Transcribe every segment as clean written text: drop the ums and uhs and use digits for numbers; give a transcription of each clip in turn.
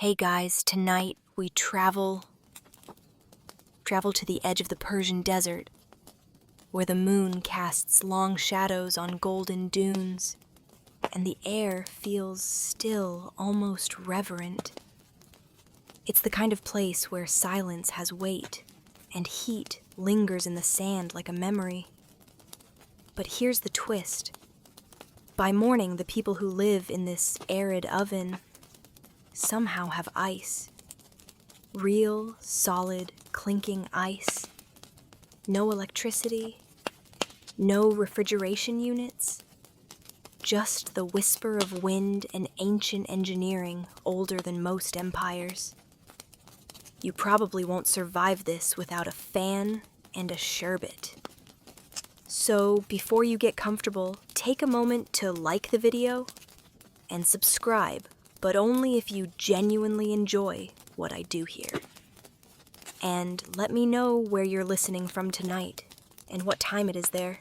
Hey guys, tonight we travel to the edge of the Persian desert, where the moon casts long shadows on golden dunes, and the air feels still, almost reverent. It's the kind of place where silence has weight, and heat lingers in the sand like a memory. But here's the twist. By morning, the people who live in this arid oven somehow have ice. Real, solid, clinking ice. No electricity. No refrigeration units. Just the whisper of wind and ancient engineering older than most empires. You probably won't survive this without a fan and a sherbet. So before you get comfortable, take a moment to like the video and subscribe, but only if you genuinely enjoy what I do here. And let me know where you're listening from tonight and what time it is there.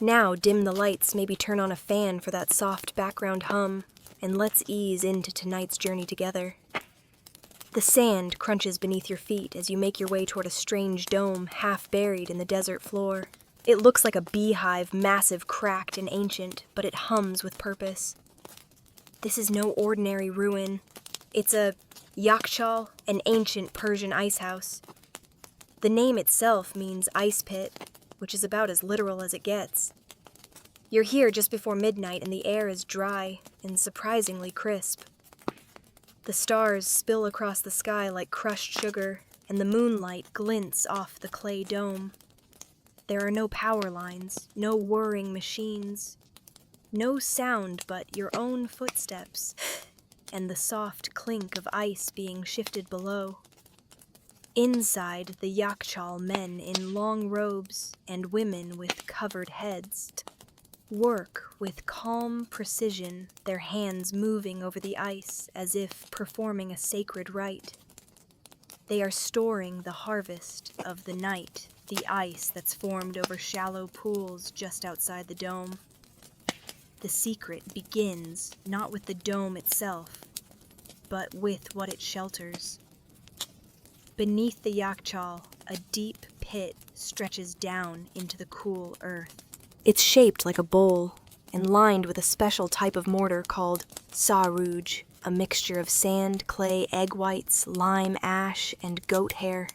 Now dim the lights, maybe turn on a fan for that soft background hum, and let's ease into tonight's journey together. The sand crunches beneath your feet as you make your way toward a strange dome half buried in the desert floor. It looks like a beehive, massive, cracked, and ancient, but it hums with purpose. This is no ordinary ruin. It's a yakchal, an ancient Persian ice house. The name itself means ice pit, which is about as literal as it gets. You're here just before midnight and the air is dry and surprisingly crisp. The stars spill across the sky like crushed sugar, and the moonlight glints off the clay dome. There are no power lines, no whirring machines, no sound but your own footsteps and the soft clink of ice being shifted below. Inside, the yakchal men in long robes and women with covered heads work with calm precision, their hands moving over the ice as if performing a sacred rite. They are storing the harvest of the night, the ice that's formed over shallow pools just outside the dome. The secret begins not with the dome itself, but with what it shelters. Beneath the yakchal, a deep pit stretches down into the cool earth. It's shaped like a bowl and lined with a special type of mortar called sarouj, a mixture of sand, clay, egg whites, lime, ash, and goat hair.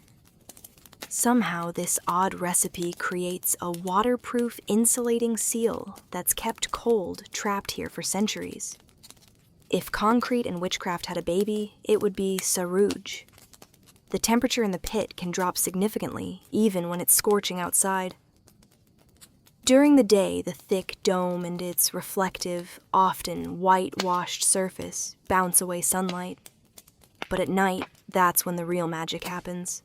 Somehow, this odd recipe creates a waterproof, insulating seal that's kept cold, trapped here for centuries. If concrete and witchcraft had a baby, it would be sarouj. The temperature in the pit can drop significantly, even when it's scorching outside. During the day, the thick dome and its reflective, often whitewashed surface bounce away sunlight. But at night, that's when the real magic happens.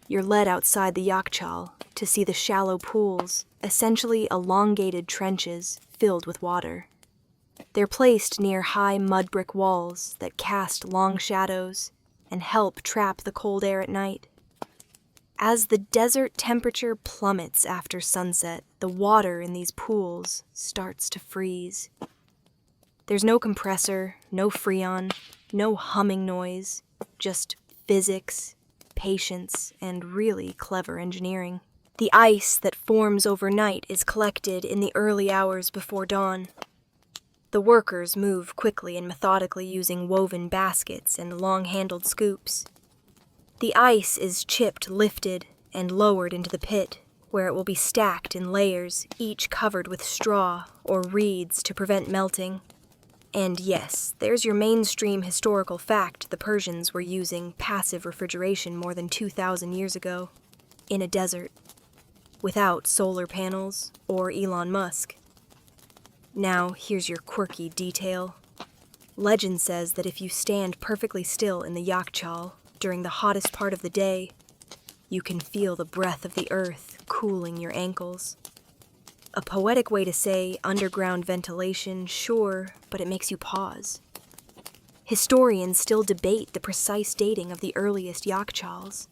You're led outside the yakchal to see the shallow pools, essentially elongated trenches filled with water. They're placed near high mud brick walls that cast long shadows and help trap the cold air at night. As the desert temperature plummets after sunset, the water in these pools starts to freeze. There's no compressor, no freon, no humming noise, just physics, patience, and really clever engineering. The ice that forms overnight is collected in the early hours before dawn. The workers move quickly and methodically using woven baskets and long-handled scoops. The ice is chipped, lifted, and lowered into the pit, where it will be stacked in layers, each covered with straw or reeds to prevent melting. And yes, there's your mainstream historical fact: the Persians were using passive refrigeration more than 2,000 years ago, in a desert, without solar panels or Elon Musk. Now, here's your quirky detail. Legend says that if you stand perfectly still in the yakchal during the hottest part of the day, you can feel the breath of the earth cooling your ankles. A poetic way to say underground ventilation, sure, but it makes you pause. Historians still debate the precise dating of the earliest yakchals.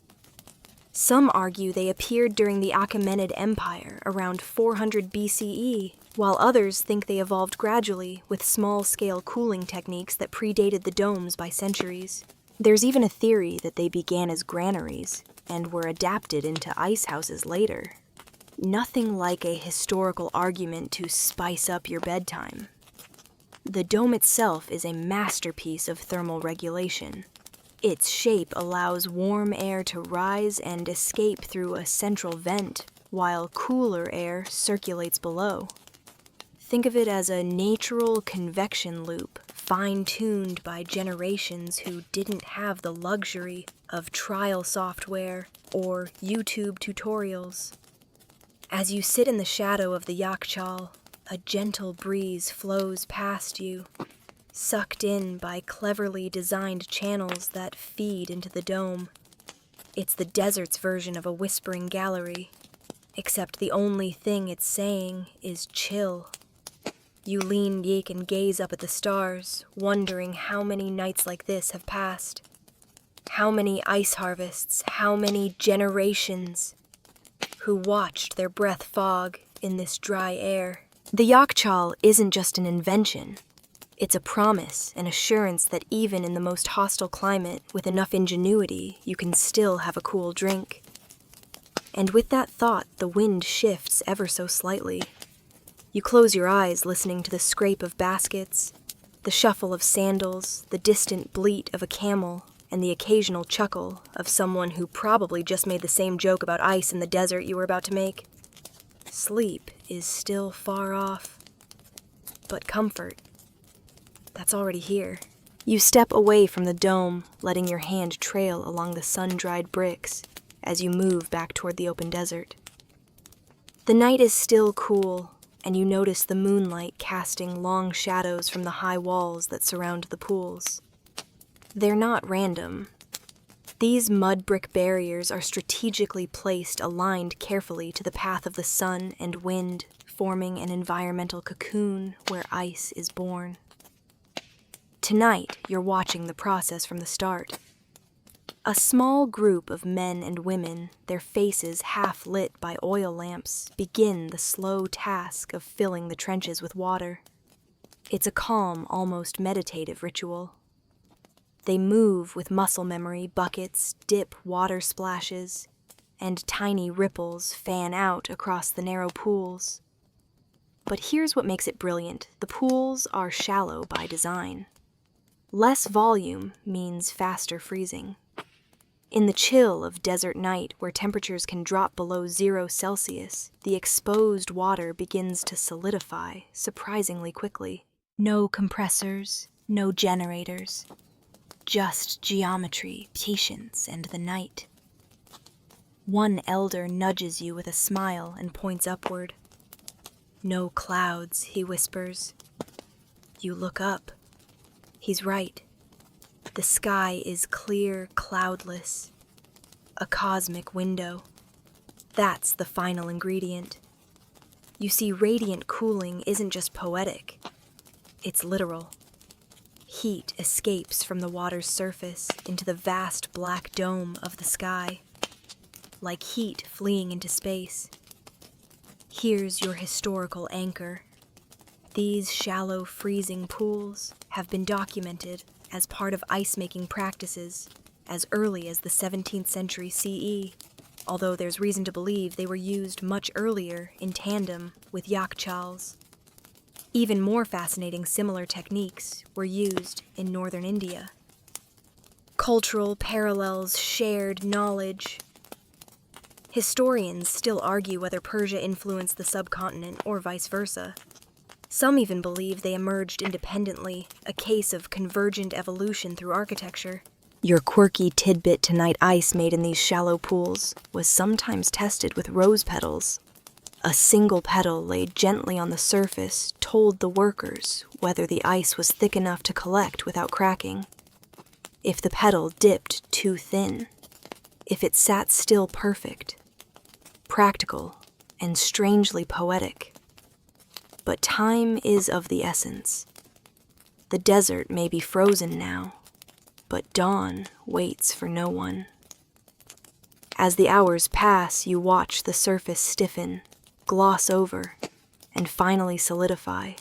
Some argue they appeared during the Achaemenid Empire around 400 BCE, while others think they evolved gradually with small-scale cooling techniques that predated the domes by centuries. There's even a theory that they began as granaries and were adapted into ice houses later. Nothing like a historical argument to spice up your bedtime. The dome itself is a masterpiece of thermal regulation. Its shape allows warm air to rise and escape through a central vent, while cooler air circulates below. Think of it as a natural convection loop, fine-tuned by generations who didn't have the luxury of trial software or YouTube tutorials. As you sit in the shadow of the yakchal, a gentle breeze flows past you, sucked in by cleverly designed channels that feed into the dome. It's the desert's version of a whispering gallery, except the only thing it's saying is chill. You lean yeek and gaze up at the stars, wondering how many nights like this have passed. How many ice harvests, how many generations who watched their breath fog in this dry air. The yakchal isn't just an invention. It's a promise, an assurance that even in the most hostile climate, with enough ingenuity, you can still have a cool drink. And with that thought, the wind shifts ever so slightly. You close your eyes listening to the scrape of baskets, the shuffle of sandals, the distant bleat of a camel, and the occasional chuckle of someone who probably just made the same joke about ice in the desert you were about to make. Sleep is still far off, but comfort, that's already here. You step away from the dome, letting your hand trail along the sun-dried bricks as you move back toward the open desert. The night is still cool, and you notice the moonlight casting long shadows from the high walls that surround the pools. They're not random. These mud brick barriers are strategically placed aligned carefully to the path of the sun and wind, forming an environmental cocoon where ice is born. Tonight, you're watching the process from the start. A small group of men and women, their faces half lit by oil lamps, begin the slow task of filling the trenches with water. It's a calm, almost meditative ritual. They move with muscle memory, buckets dip water splashes, and tiny ripples fan out across the narrow pools. But here's what makes it brilliant. The pools are shallow by design. Less volume means faster freezing. In the chill of desert night, where temperatures can drop below 0 Celsius, the exposed water begins to solidify surprisingly quickly. No compressors, no generators, just geometry, patience, and the night. One elder nudges you with a smile and points upward. No clouds, he whispers. You look up. He's right. The sky is clear, cloudless. A cosmic window. That's the final ingredient. You see, radiant cooling isn't just poetic. It's literal. Heat escapes from the water's surface into the vast black dome of the sky, like heat fleeing into space. Here's your historical anchor. These shallow freezing pools have been documented as part of ice-making practices as early as the 17th century CE, although there's reason to believe they were used much earlier in tandem with yakchals. Even more fascinating similar techniques were used in northern India. Cultural parallels, shared knowledge. Historians still argue whether Persia influenced the subcontinent or vice versa. Some even believe they emerged independently, a case of convergent evolution through architecture. Your quirky tidbit tonight ice made in these shallow pools was sometimes tested with rose petals. A single petal laid gently on the surface told the workers whether the ice was thick enough to collect without cracking. If the petal dipped too thin, if it sat still perfect, practical and strangely poetic. But time is of the essence. The desert may be frozen now, but dawn waits for no one. As the hours pass, you watch the surface stiffen, gloss over, and finally solidify.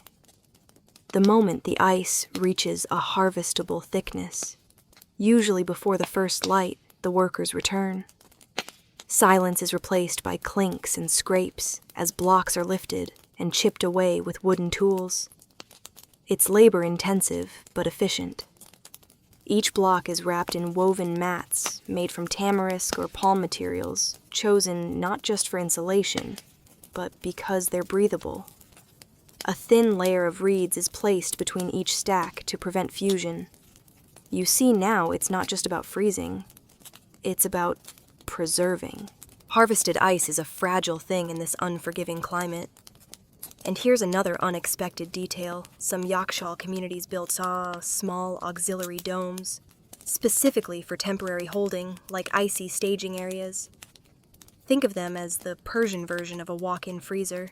The moment the ice reaches a harvestable thickness, usually before the first light, the workers return. Silence is replaced by clinks and scrapes as blocks are lifted and chipped away with wooden tools. It's labor-intensive but efficient. Each block is wrapped in woven mats made from tamarisk or palm materials, chosen not just for insulation, but because they're breathable. A thin layer of reeds is placed between each stack to prevent fusion. You see now it's not just about freezing, it's about preserving. Harvested ice is a fragile thing in this unforgiving climate. And here's another unexpected detail. Some Yakshal communities built small auxiliary domes, specifically for temporary holding, like icy staging areas. Think of them as the Persian version of a walk-in freezer.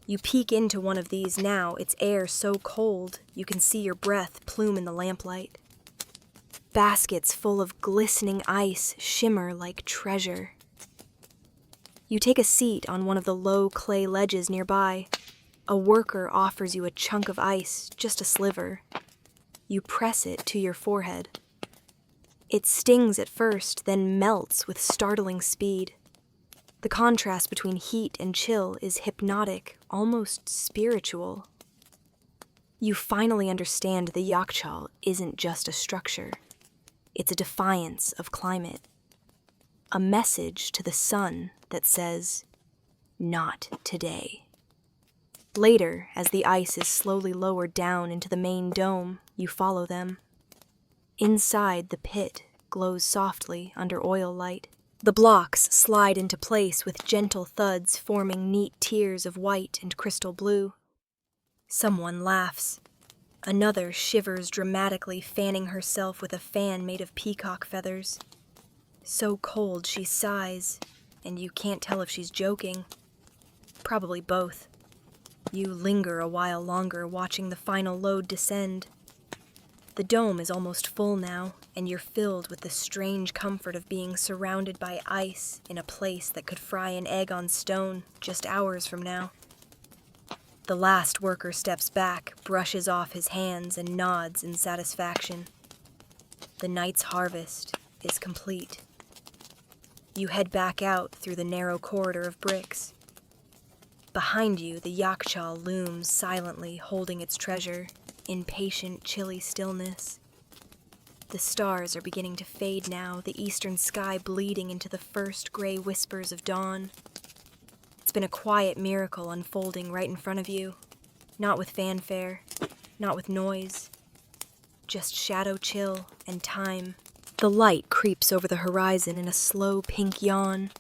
You peek into one of these now, its air so cold you can see your breath plume in the lamplight. Baskets full of glistening ice shimmer like treasure. You take a seat on one of the low clay ledges nearby. A worker offers you a chunk of ice, just a sliver. You press it to your forehead. It stings at first, then melts with startling speed. The contrast between heat and chill is hypnotic, almost spiritual. You finally understand the Yakshal isn't just a structure. It's a defiance of climate. A message to the sun that says, "Not today." Later, as the ice is slowly lowered down into the main dome, you follow them. Inside, the pit glows softly under oil light. The blocks slide into place with gentle thuds forming neat tiers of white and crystal blue. Someone laughs. Another shivers dramatically, fanning herself with a fan made of peacock feathers. So cold she sighs, and you can't tell if she's joking. Probably both. You linger a while longer, watching the final load descend. The dome is almost full now, and you're filled with the strange comfort of being surrounded by ice in a place that could fry an egg on stone just hours from now. The last worker steps back, brushes off his hands, and nods in satisfaction. The night's harvest is complete. You head back out through the narrow corridor of bricks. Behind you, the Yakshal looms silently, holding its treasure, in patient, chilly stillness. The stars are beginning to fade now, the eastern sky bleeding into the first gray whispers of dawn. It's been a quiet miracle unfolding right in front of you, not with fanfare, not with noise, just shadow chill and time. The light creeps over the horizon in a slow pink yawn.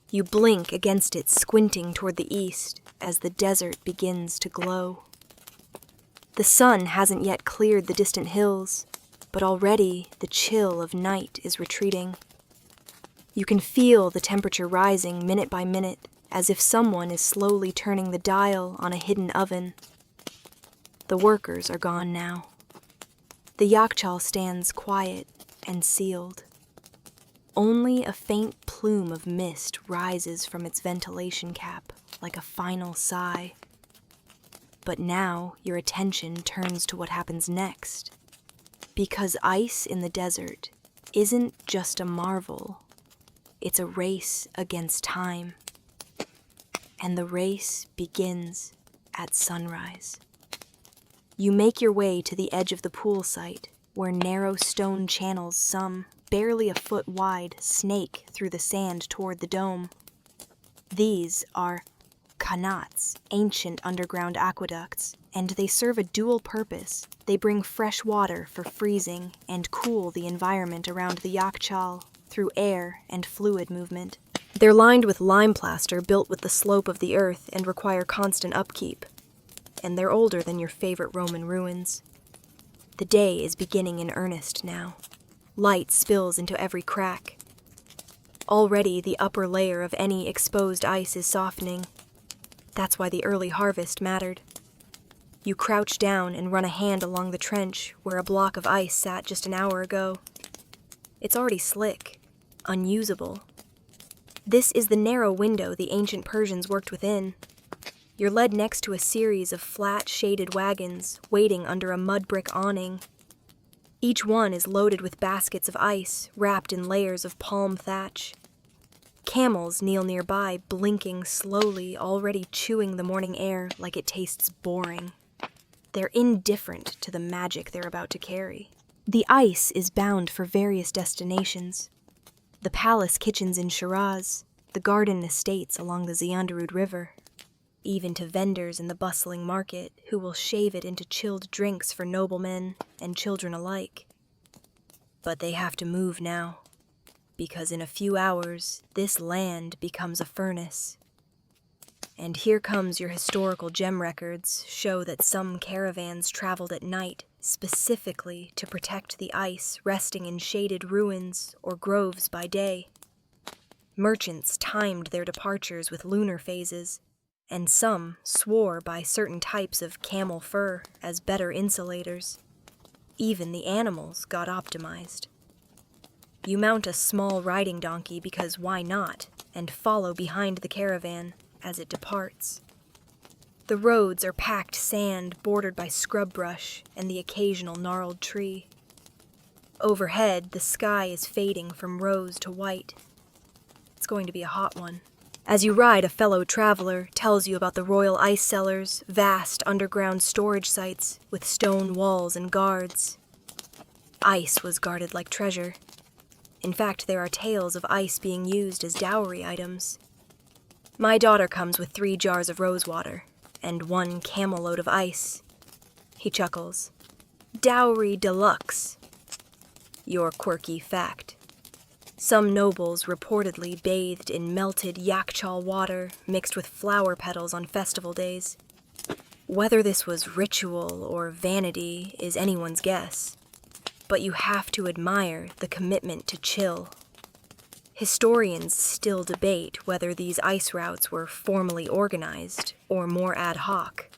You blink against it, squinting toward the east as the desert begins to glow. The sun hasn't yet cleared the distant hills, but already the chill of night is retreating. You can feel the temperature rising minute by minute, as if someone is slowly turning the dial on a hidden oven. The workers are gone now. The Yakshal stands quiet and sealed. Only a faint plume of mist rises from its ventilation cap like a final sigh. But now your attention turns to what happens next. Because ice in the desert isn't just a marvel, it's a race against time. And the race begins at sunrise. You make your way to the edge of the pool site, where narrow stone channels, some barely a foot wide, snake through the sand toward the dome. These are qanats, ancient underground aqueducts, and they serve a dual purpose. They bring fresh water for freezing and cool the environment around the Yakshal through air and fluid movement. They're lined with lime plaster built with the slope of the earth and require constant upkeep. And they're older than your favorite Roman ruins. The day is beginning in earnest now. Light spills into every crack. Already the upper layer of any exposed ice is softening. That's why the early harvest mattered. You crouch down and run a hand along the trench where a block of ice sat just an hour ago. It's already slick, unusable. This is the narrow window the ancient Persians worked within. You're led next to a series of flat, shaded wagons waiting under a mud brick awning. Each one is loaded with baskets of ice wrapped in layers of palm thatch. Camels kneel nearby, blinking slowly, already chewing the morning air like it tastes boring. They're indifferent to the magic they're about to carry. The ice is bound for various destinations. The palace kitchens in Shiraz, the garden estates along the Ziandarud River, even to vendors in the bustling market who will shave it into chilled drinks for noblemen and children alike. But they have to move now, because in a few hours, this land becomes a furnace. And here comes your historical gem records show that some caravans traveled at night specifically to protect the ice resting in shaded ruins or groves by day. Merchants timed their departures with lunar phases, and some swore by certain types of camel fur as better insulators. Even the animals got optimized. You mount a small riding donkey because why not, and follow behind the caravan as it departs. The roads are packed sand bordered by scrub brush and the occasional gnarled tree. Overhead, the sky is fading from rose to white. It's going to be a hot one. As you ride, a fellow traveler tells you about the royal ice cellars, vast underground storage sites with stone walls and guards. Ice was guarded like treasure. In fact, there are tales of ice being used as dowry items. My daughter comes with 3 jars of rosewater and 1 camel load of ice. He chuckles. Dowry deluxe. Your quirky fact. Some nobles reportedly bathed in melted yakchal water mixed with flower petals on festival days. Whether this was ritual or vanity is anyone's guess, but you have to admire the commitment to chill. Historians still debate whether these ice routes were formally organized or more ad hoc.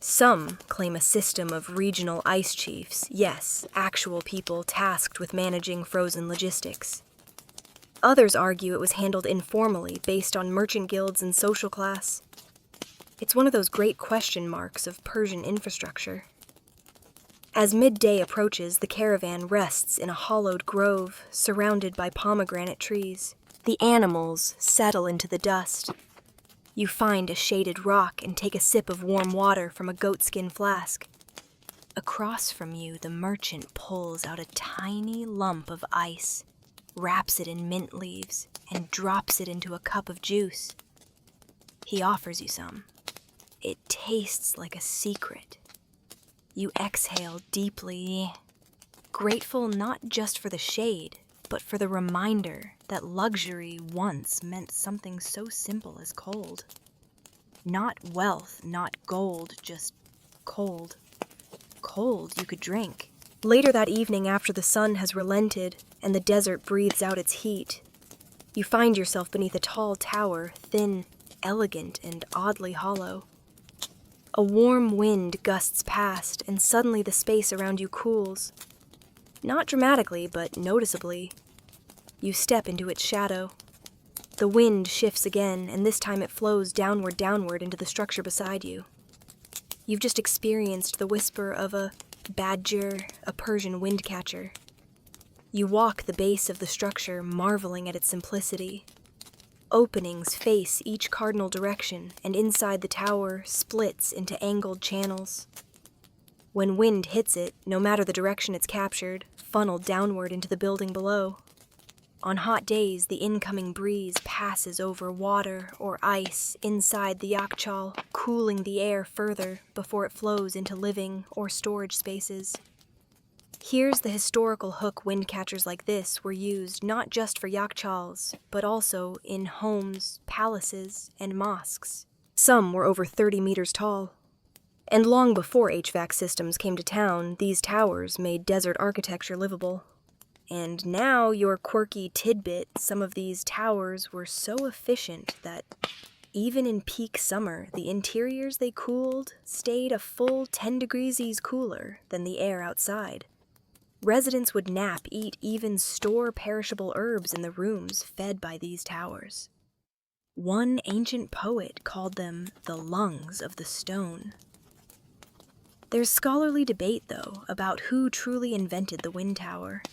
Some claim a system of regional ice chiefs, yes, actual people tasked with managing frozen logistics. Others argue it was handled informally based on merchant guilds and social class. It's one of those great question marks of Persian infrastructure. As midday approaches, the caravan rests in a hollowed grove surrounded by pomegranate trees. The animals settle into the dust. You find a shaded rock and take a sip of warm water from a goatskin flask. Across from you, the merchant pulls out a tiny lump of ice, wraps it in mint leaves, and drops it into a cup of juice. He offers you some. It tastes like a secret. You exhale deeply, grateful not just for the shade, but for the reminder that luxury once meant something so simple as cold. Not wealth, not gold, just cold. Cold you could drink. Later that evening, after the sun has relented and the desert breathes out its heat, you find yourself beneath a tall tower, thin, elegant, and oddly hollow. A warm wind gusts past, and suddenly the space around you cools. Not dramatically, but noticeably. You step into its shadow. The wind shifts again, and this time it flows downward into the structure beside you. You've just experienced the whisper of a badger, a Persian wind catcher. You walk the base of the structure, marveling at its simplicity. Openings face each cardinal direction, and inside the tower splits into angled channels. When wind hits it, no matter the direction it's captured, funneled downward into the building below. On hot days, the incoming breeze passes over water or ice inside the yakchal, cooling the air further before it flows into living or storage spaces. Here's the historical hook wind catchers like this were used not just for yakchals, but also in homes, palaces, and mosques. Some were over 30 meters tall. And long before HVAC systems came to town, these towers made desert architecture livable. And now, your quirky tidbit, some of these towers were so efficient that even in peak summer, the interiors they cooled stayed a full 10 degrees cooler than the air outside. Residents would nap, eat, even store perishable herbs in the rooms fed by these towers. One ancient poet called them the lungs of the stone. There's scholarly debate, though, about who truly invented the wind tower.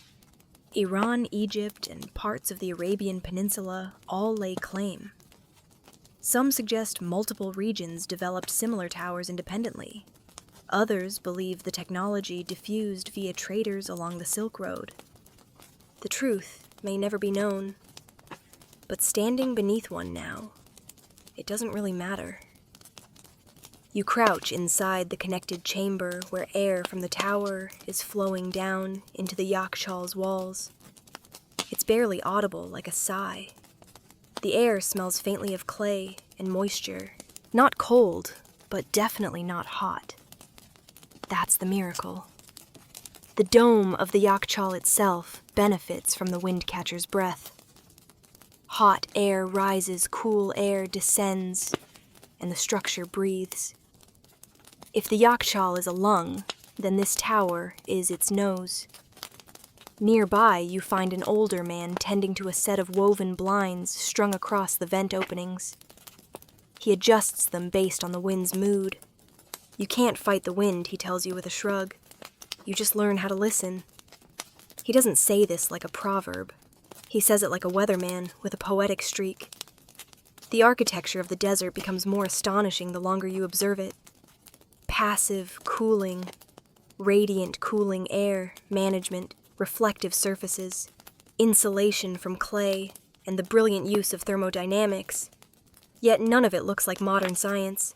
Iran, Egypt, and parts of the Arabian Peninsula all lay claim. Some suggest multiple regions developed similar towers independently. Others believe the technology diffused via traders along the Silk Road. The truth may never be known, but standing beneath one now, it doesn't really matter. You crouch inside the connected chamber where air from the tower is flowing down into the yakshaw's walls. It's barely audible, like a sigh. The air smells faintly of clay and moisture. Not cold, but definitely not hot. That's the miracle. The dome of the yakshal itself benefits from the windcatcher's breath. Hot air rises, cool air descends, and the structure breathes. If the yakshal is a lung, then this tower is its nose. Nearby, you find an older man tending to a set of woven blinds strung across the vent openings. He adjusts them based on the wind's mood. You can't fight the wind, he tells you with a shrug. You just learn how to listen. He doesn't say this like a proverb. He says it like a weatherman with a poetic streak. The architecture of the desert becomes more astonishing the longer you observe it. Passive cooling, radiant cooling air management, reflective surfaces, insulation from clay, and the brilliant use of thermodynamics. Yet none of it looks like modern science.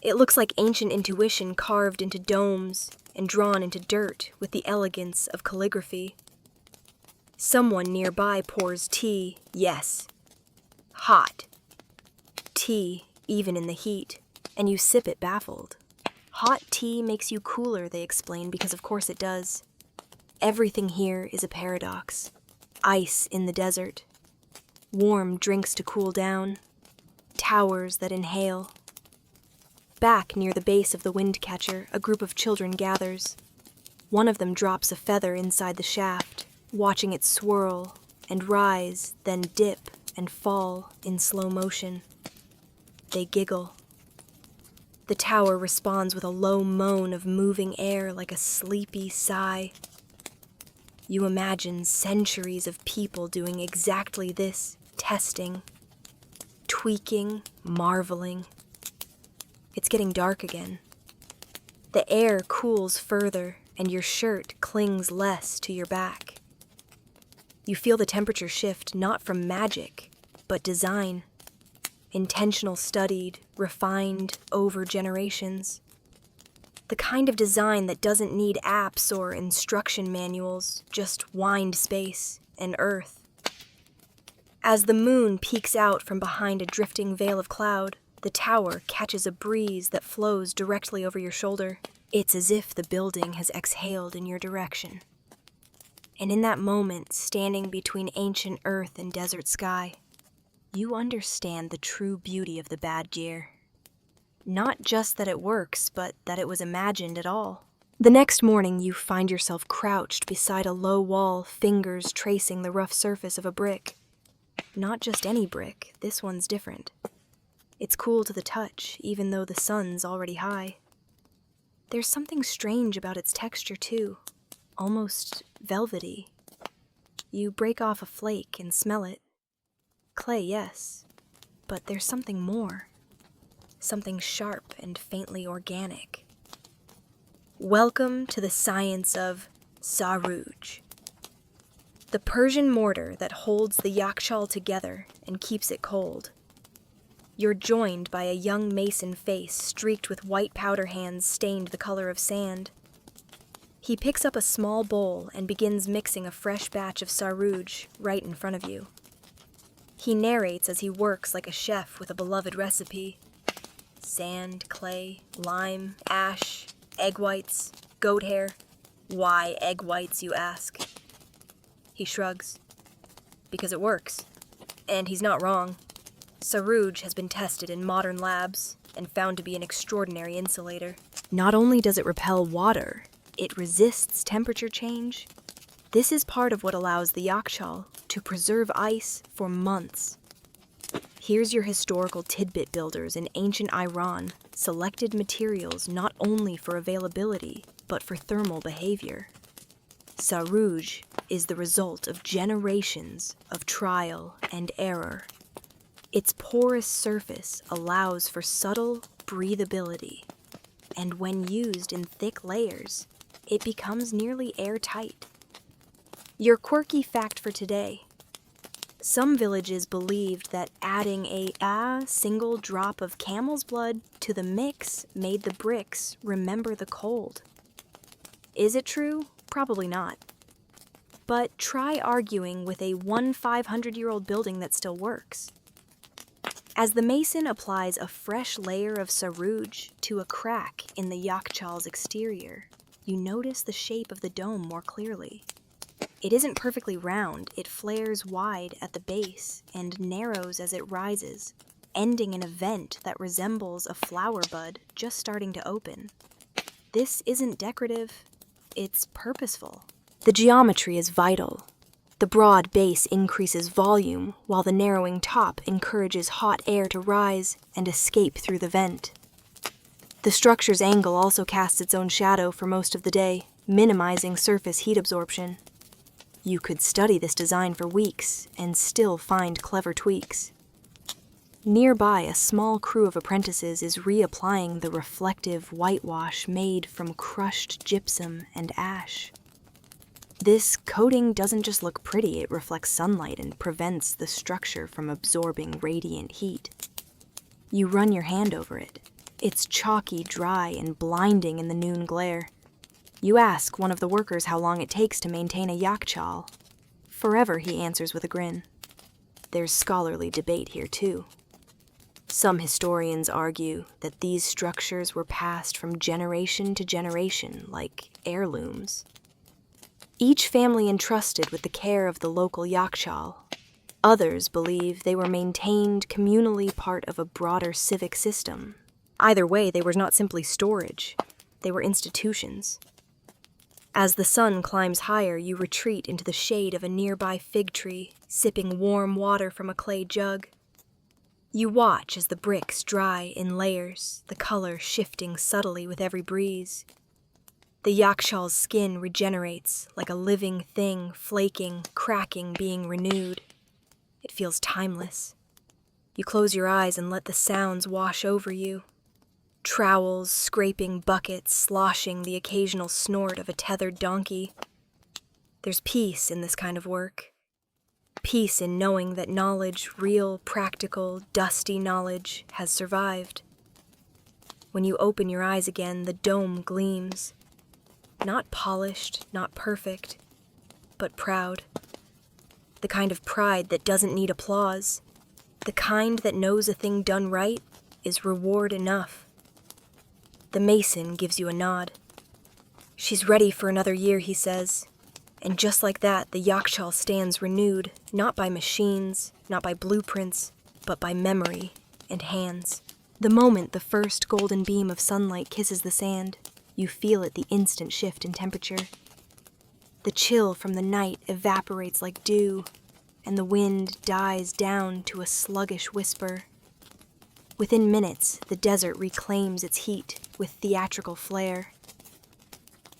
It looks like ancient intuition carved into domes and drawn into dirt with the elegance of calligraphy. Someone nearby pours tea, yes, hot. Tea, even in the heat, and you sip it baffled. Hot tea makes you cooler, they explain, because of course it does. Everything here is a paradox. Ice in the desert, warm drinks to cool down, towers that inhale. Back near the base of the windcatcher, a group of children gathers. One of them drops a feather inside the shaft, watching it swirl and rise, then dip and fall in slow motion. They giggle. The tower responds with a low moan of moving air like a sleepy sigh. You imagine centuries of people doing exactly this, testing, tweaking, marveling. It's getting dark again. The air cools further, and your shirt clings less to your back. You feel the temperature shift not from magic, but design. Intentional, studied, refined over generations. The kind of design that doesn't need apps or instruction manuals, just wind space and earth. As the moon peeks out from behind a drifting veil of cloud, the tower catches a breeze that flows directly over your shoulder. It's as if the building has exhaled in your direction. And in that moment, standing between ancient earth and desert sky, you understand the true beauty of the Badgir. Not just that it works, but that it was imagined at all. The next morning, you find yourself crouched beside a low wall, fingers tracing the rough surface of a brick. Not just any brick, this one's different. It's cool to the touch, even though the sun's already high. There's something strange about its texture, too. Almost velvety. You break off a flake and smell it. Clay, yes, but there's something more. Something sharp and faintly organic. Welcome to the science of sarouj, the Persian mortar that holds the yakshal together and keeps it cold. You're joined by a young mason face streaked with white powder hands stained the color of sand. He picks up a small bowl and begins mixing a fresh batch of sarouj right in front of you. He narrates as he works like a chef with a beloved recipe. Sand, clay, lime, ash, egg whites, goat hair. Why egg whites, you ask? He shrugs. Because it works. And he's not wrong. Sarouj has been tested in modern labs and found to be an extraordinary insulator. Not only does it repel water, it resists temperature change. This is part of what allows the yakshal to preserve ice for months. Here's your historical tidbit builders in ancient Iran selected materials not only for availability, but for thermal behavior. Sarouj is the result of generations of trial and error. Its porous surface allows for subtle breathability, and when used in thick layers, it becomes nearly airtight. Your quirky fact for today. Some villages believed that adding a single drop of camel's blood to the mix made the bricks remember the cold. Is it true? Probably not. But try arguing with a 500-year-old building that still works. As the mason applies a fresh layer of sarouj to a crack in the yakchal's exterior, you notice the shape of the dome more clearly. It isn't perfectly round, it flares wide at the base and narrows as it rises, ending in a vent that resembles a flower bud just starting to open. This isn't decorative, it's purposeful. The geometry is vital. The broad base increases volume, while the narrowing top encourages hot air to rise and escape through the vent. The structure's angle also casts its own shadow for most of the day, minimizing surface heat absorption. You could study this design for weeks and still find clever tweaks. Nearby, a small crew of apprentices is reapplying the reflective whitewash made from crushed gypsum and ash. This coating doesn't just look pretty, it reflects sunlight and prevents the structure from absorbing radiant heat. You run your hand over it. It's chalky, dry, and blinding in the noon glare. You ask one of the workers how long it takes to maintain a yakchal. Forever, he answers with a grin. There's scholarly debate here, too. Some historians argue that these structures were passed from generation to generation like heirlooms. Each family entrusted with the care of the local yakchal. Others believe they were maintained communally, part of a broader civic system. Either way, they were not simply storage, they were institutions. As the sun climbs higher, you retreat into the shade of a nearby fig tree, sipping warm water from a clay jug. You watch as the bricks dry in layers, the color shifting subtly with every breeze. The yakchal's skin regenerates like a living thing, flaking, cracking, being renewed. It feels timeless. You close your eyes and let the sounds wash over you. Trowels, scraping buckets, sloshing the occasional snort of a tethered donkey. There's peace in this kind of work. Peace in knowing that knowledge, real, practical, dusty knowledge, has survived. When you open your eyes again, the dome gleams. Not polished, not perfect, but proud. The kind of pride that doesn't need applause. The kind that knows a thing done right is reward enough. The mason gives you a nod. She's ready for another year, he says. And just like that, the yakchal stands renewed, not by machines, not by blueprints, but by memory and hands. The moment the first golden beam of sunlight kisses the sand, you feel it the instant shift in temperature. The chill from the night evaporates like dew, and the wind dies down to a sluggish whisper. Within minutes, the desert reclaims its heat with theatrical flair.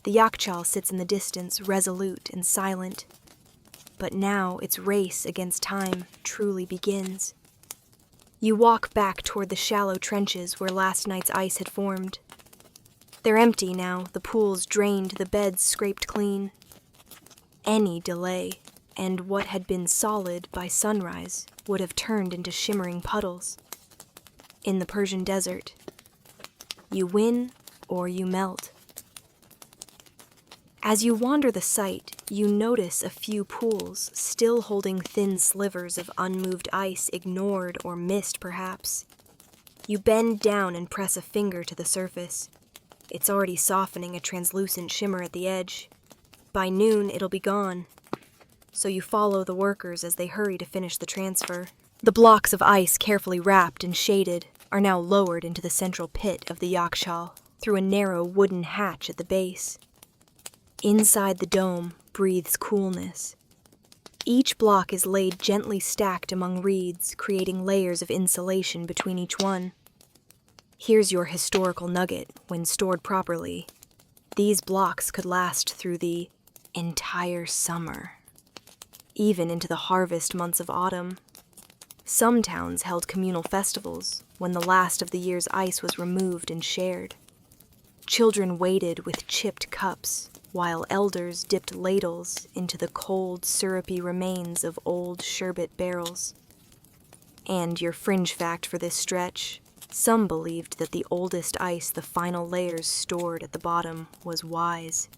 The yakchal sits in the distance, resolute and silent. But now its race against time truly begins. You walk back toward the shallow trenches where last night's ice had formed. They're empty now, the pools drained, the beds scraped clean. Any delay, and what had been solid by sunrise would have turned into shimmering puddles. In the Persian desert, you win or you melt. As you wander the site, you notice a few pools still holding thin slivers of unmoved ice, ignored or missed perhaps. You bend down and press a finger to the surface. It's already softening, a translucent shimmer at the edge. By noon, it'll be gone. So you follow the workers as they hurry to finish the transfer. The blocks of ice, carefully wrapped and shaded, are now lowered into the central pit of the yakchal through a narrow wooden hatch at the base. Inside the dome breathes coolness. Each block is laid gently stacked among reeds, creating layers of insulation between each one. Here's your historical nugget. When stored properly, these blocks could last through the entire summer, even into the harvest months of autumn. Some towns held communal festivals when the last of the year's ice was removed and shared. Children waited with chipped cups, while elders dipped ladles into the cold, syrupy remains of old sherbet barrels. And your fringe fact for this stretch, some believed that the oldest ice the final layers stored at the bottom was wise.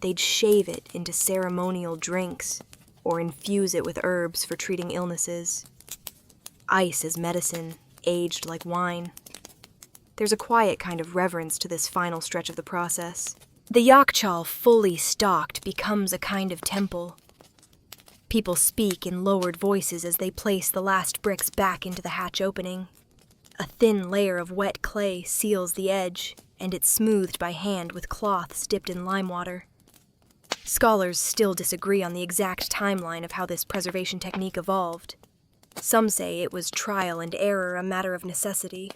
They'd shave it into ceremonial drinks or infuse it with herbs for treating illnesses. Ice is medicine, aged like wine. There's a quiet kind of reverence to this final stretch of the process. The Yakchal, fully stocked, becomes a kind of temple. People speak in lowered voices as they place the last bricks back into the hatch opening. A thin layer of wet clay seals the edge, and it's smoothed by hand with cloths dipped in lime water. Scholars still disagree on the exact timeline of how this preservation technique evolved. Some say it was trial and error, a matter of necessity.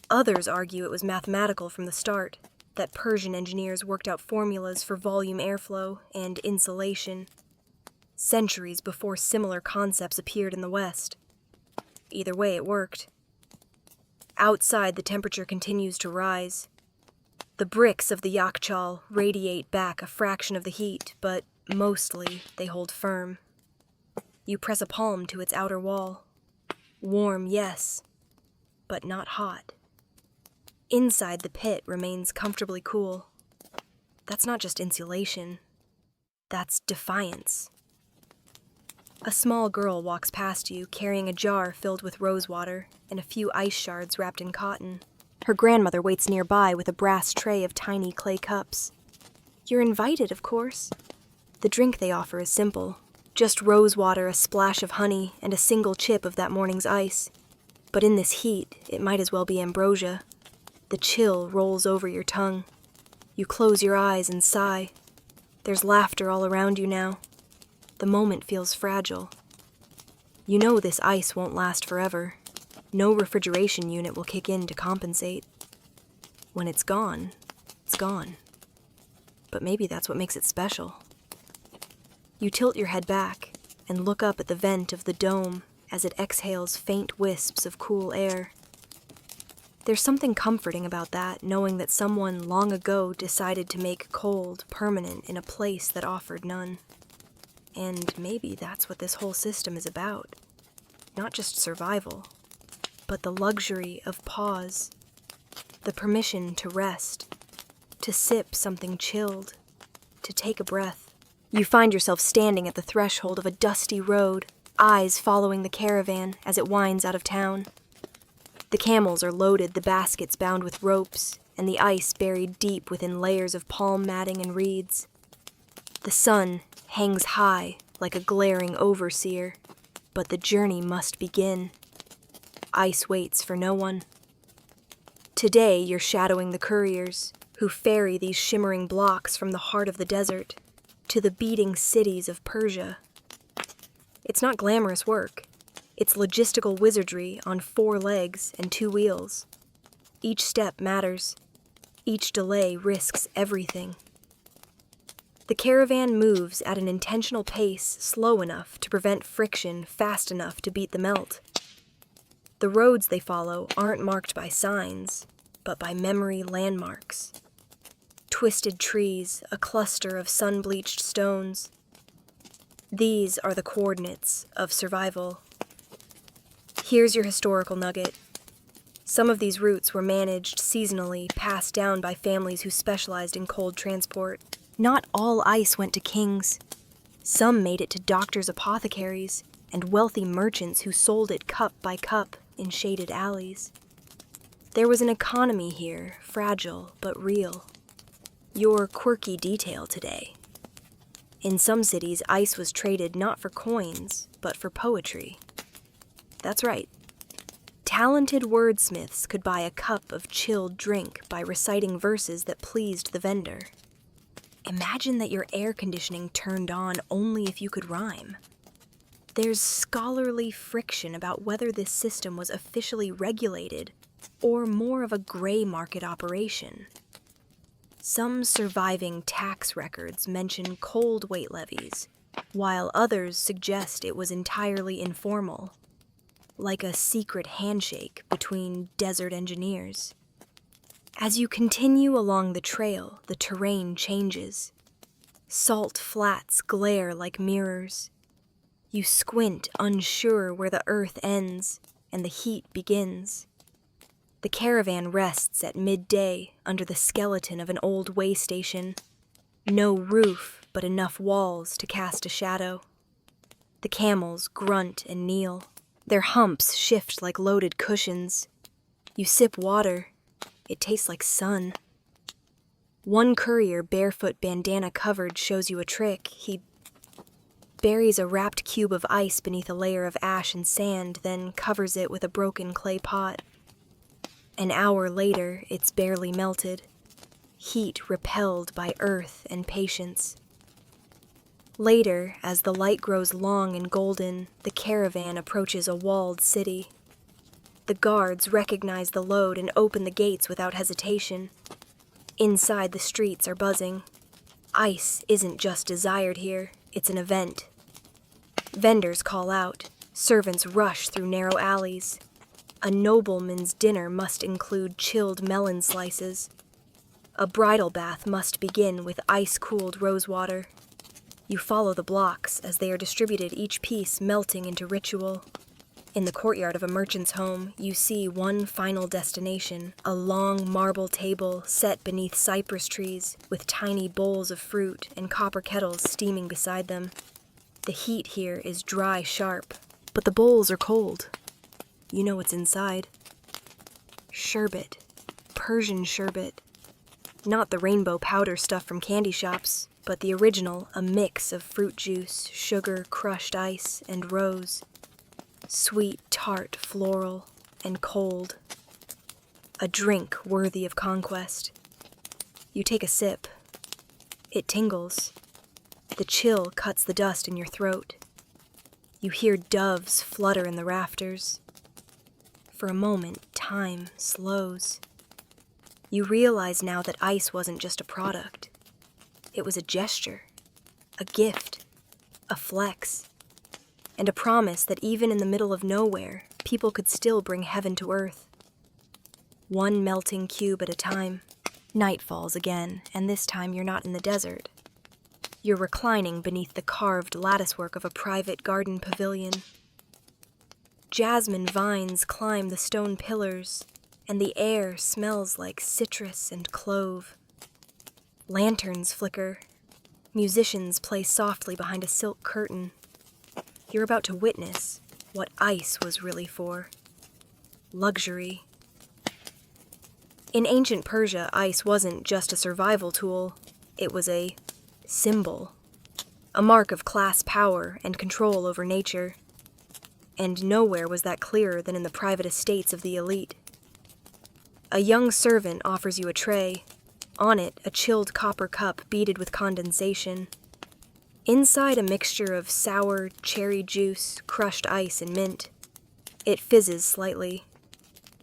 Others argue it was mathematical from the start, that Persian engineers worked out formulas for volume airflow and insulation, centuries before similar concepts appeared in the West. Either way, it worked. Outside, the temperature continues to rise. The bricks of the Yakchal radiate back a fraction of the heat, but mostly they hold firm. You press a palm to its outer wall. Warm, yes, but not hot. Inside, the pit remains comfortably cool. That's not just insulation. That's defiance. A small girl walks past you, carrying a jar filled with rose water and a few ice shards wrapped in cotton. Her grandmother waits nearby with a brass tray of tiny clay cups. You're invited, of course. The drink they offer is simple. Just rose water, a splash of honey, and a single chip of that morning's ice. But in this heat, it might as well be ambrosia. The chill rolls over your tongue. You close your eyes and sigh. There's laughter all around you now. The moment feels fragile. You know this ice won't last forever. No refrigeration unit will kick in to compensate. When it's gone, it's gone. But maybe that's what makes it special. You tilt your head back and look up at the vent of the dome as it exhales faint wisps of cool air. There's something comforting about that, knowing that someone long ago decided to make cold permanent in a place that offered none. And maybe that's what this whole system is about. Not just survival, but the luxury of pause, the permission to rest, to sip something chilled, to take a breath. You find yourself standing at the threshold of a dusty road, eyes following the caravan as it winds out of town. The camels are loaded, the baskets bound with ropes, and the ice buried deep within layers of palm matting and reeds. The sun hangs high like a glaring overseer, but the journey must begin. Ice waits for no one. Today you're shadowing the couriers who ferry these shimmering blocks from the heart of the desert to the beating cities of Persia. It's not glamorous work. It's logistical wizardry on 4 legs and 2 wheels. Each step matters. Each delay risks everything. The caravan moves at an intentional pace, slow enough to prevent friction, fast enough to beat the melt. The roads they follow aren't marked by signs, but by memory landmarks. Twisted trees, a cluster of sun-bleached stones. These are the coordinates of survival. Here's your historical nugget. Some of these routes were managed seasonally, passed down by families who specialized in cold transport. Not all ice went to kings. Some made it to doctors' apothecaries and wealthy merchants who sold it cup by cup in shaded alleys. There was an economy here, fragile but real. Your quirky detail today. In some cities, ice was traded not for coins, but for poetry. That's right. Talented wordsmiths could buy a cup of chilled drink by reciting verses that pleased the vendor. Imagine that your air conditioning turned on only if you could rhyme. There's scholarly friction about whether this system was officially regulated or more of a gray market operation. Some surviving tax records mention cold weight levies, while others suggest it was entirely informal, like a secret handshake between desert engineers. As you continue along the trail, the terrain changes. Salt flats glare like mirrors. You squint, unsure where the earth ends and the heat begins. The caravan rests at midday under the skeleton of an old way station. No roof, but enough walls to cast a shadow. The camels grunt and kneel. Their humps shift like loaded cushions. You sip water. It tastes like sun. One courier, barefoot, bandana covered, shows you a trick. He buries a wrapped cube of ice beneath a layer of ash and sand, then covers it with a broken clay pot. An hour later, it's barely melted. Heat repelled by earth and patience. Later, as the light grows long and golden, the caravan approaches a walled city. The guards recognize the load and open the gates without hesitation. Inside, the streets are buzzing. Ice isn't just desired here, it's an event. Vendors call out. Servants rush through narrow alleys. A nobleman's dinner must include chilled melon slices. A bridal bath must begin with ice-cooled rosewater. You follow the blocks as they are distributed, each piece melting into ritual. In the courtyard of a merchant's home, you see one final destination, a long marble table set beneath cypress trees with tiny bowls of fruit and copper kettles steaming beside them. The heat here is dry sharp, but the bowls are cold. You know what's inside. Sherbet. Persian sherbet. Not the rainbow powder stuff from candy shops, but the original, a mix of fruit juice, sugar, crushed ice, and rose. Sweet, tart, floral, and cold. A drink worthy of conquest. You take a sip. It tingles. The chill cuts the dust in your throat. You hear doves flutter in the rafters. For a moment, time slows. You realize now that ice wasn't just a product. It was a gesture, a gift, a flex, and a promise that even in the middle of nowhere, people could still bring heaven to earth. One melting cube at a time. Night falls again, and this time you're not in the desert. You're reclining beneath the carved latticework of a private garden pavilion. Jasmine vines climb the stone pillars, and the air smells like citrus and clove. Lanterns flicker. Musicians play softly behind a silk curtain. You're about to witness what ice was really for. Luxury. In ancient Persia, ice wasn't just a survival tool. It was a symbol. A mark of class power and control over nature. And nowhere was that clearer than in the private estates of the elite. A young servant offers you a tray. On it, a chilled copper cup beaded with condensation. Inside, a mixture of sour cherry juice, crushed ice, and mint. It fizzes slightly.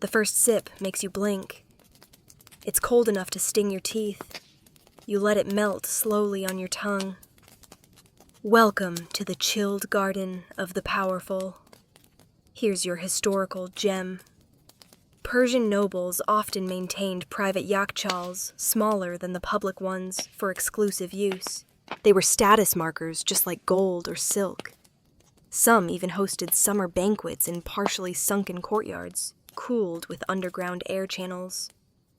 The first sip makes you blink. It's cold enough to sting your teeth. You let it melt slowly on your tongue. Welcome to the chilled garden of the powerful. Here's your historical gem. Persian nobles often maintained private yakchals, smaller than the public ones, for exclusive use. They were status markers just like gold or silk. Some even hosted summer banquets in partially sunken courtyards, cooled with underground air channels,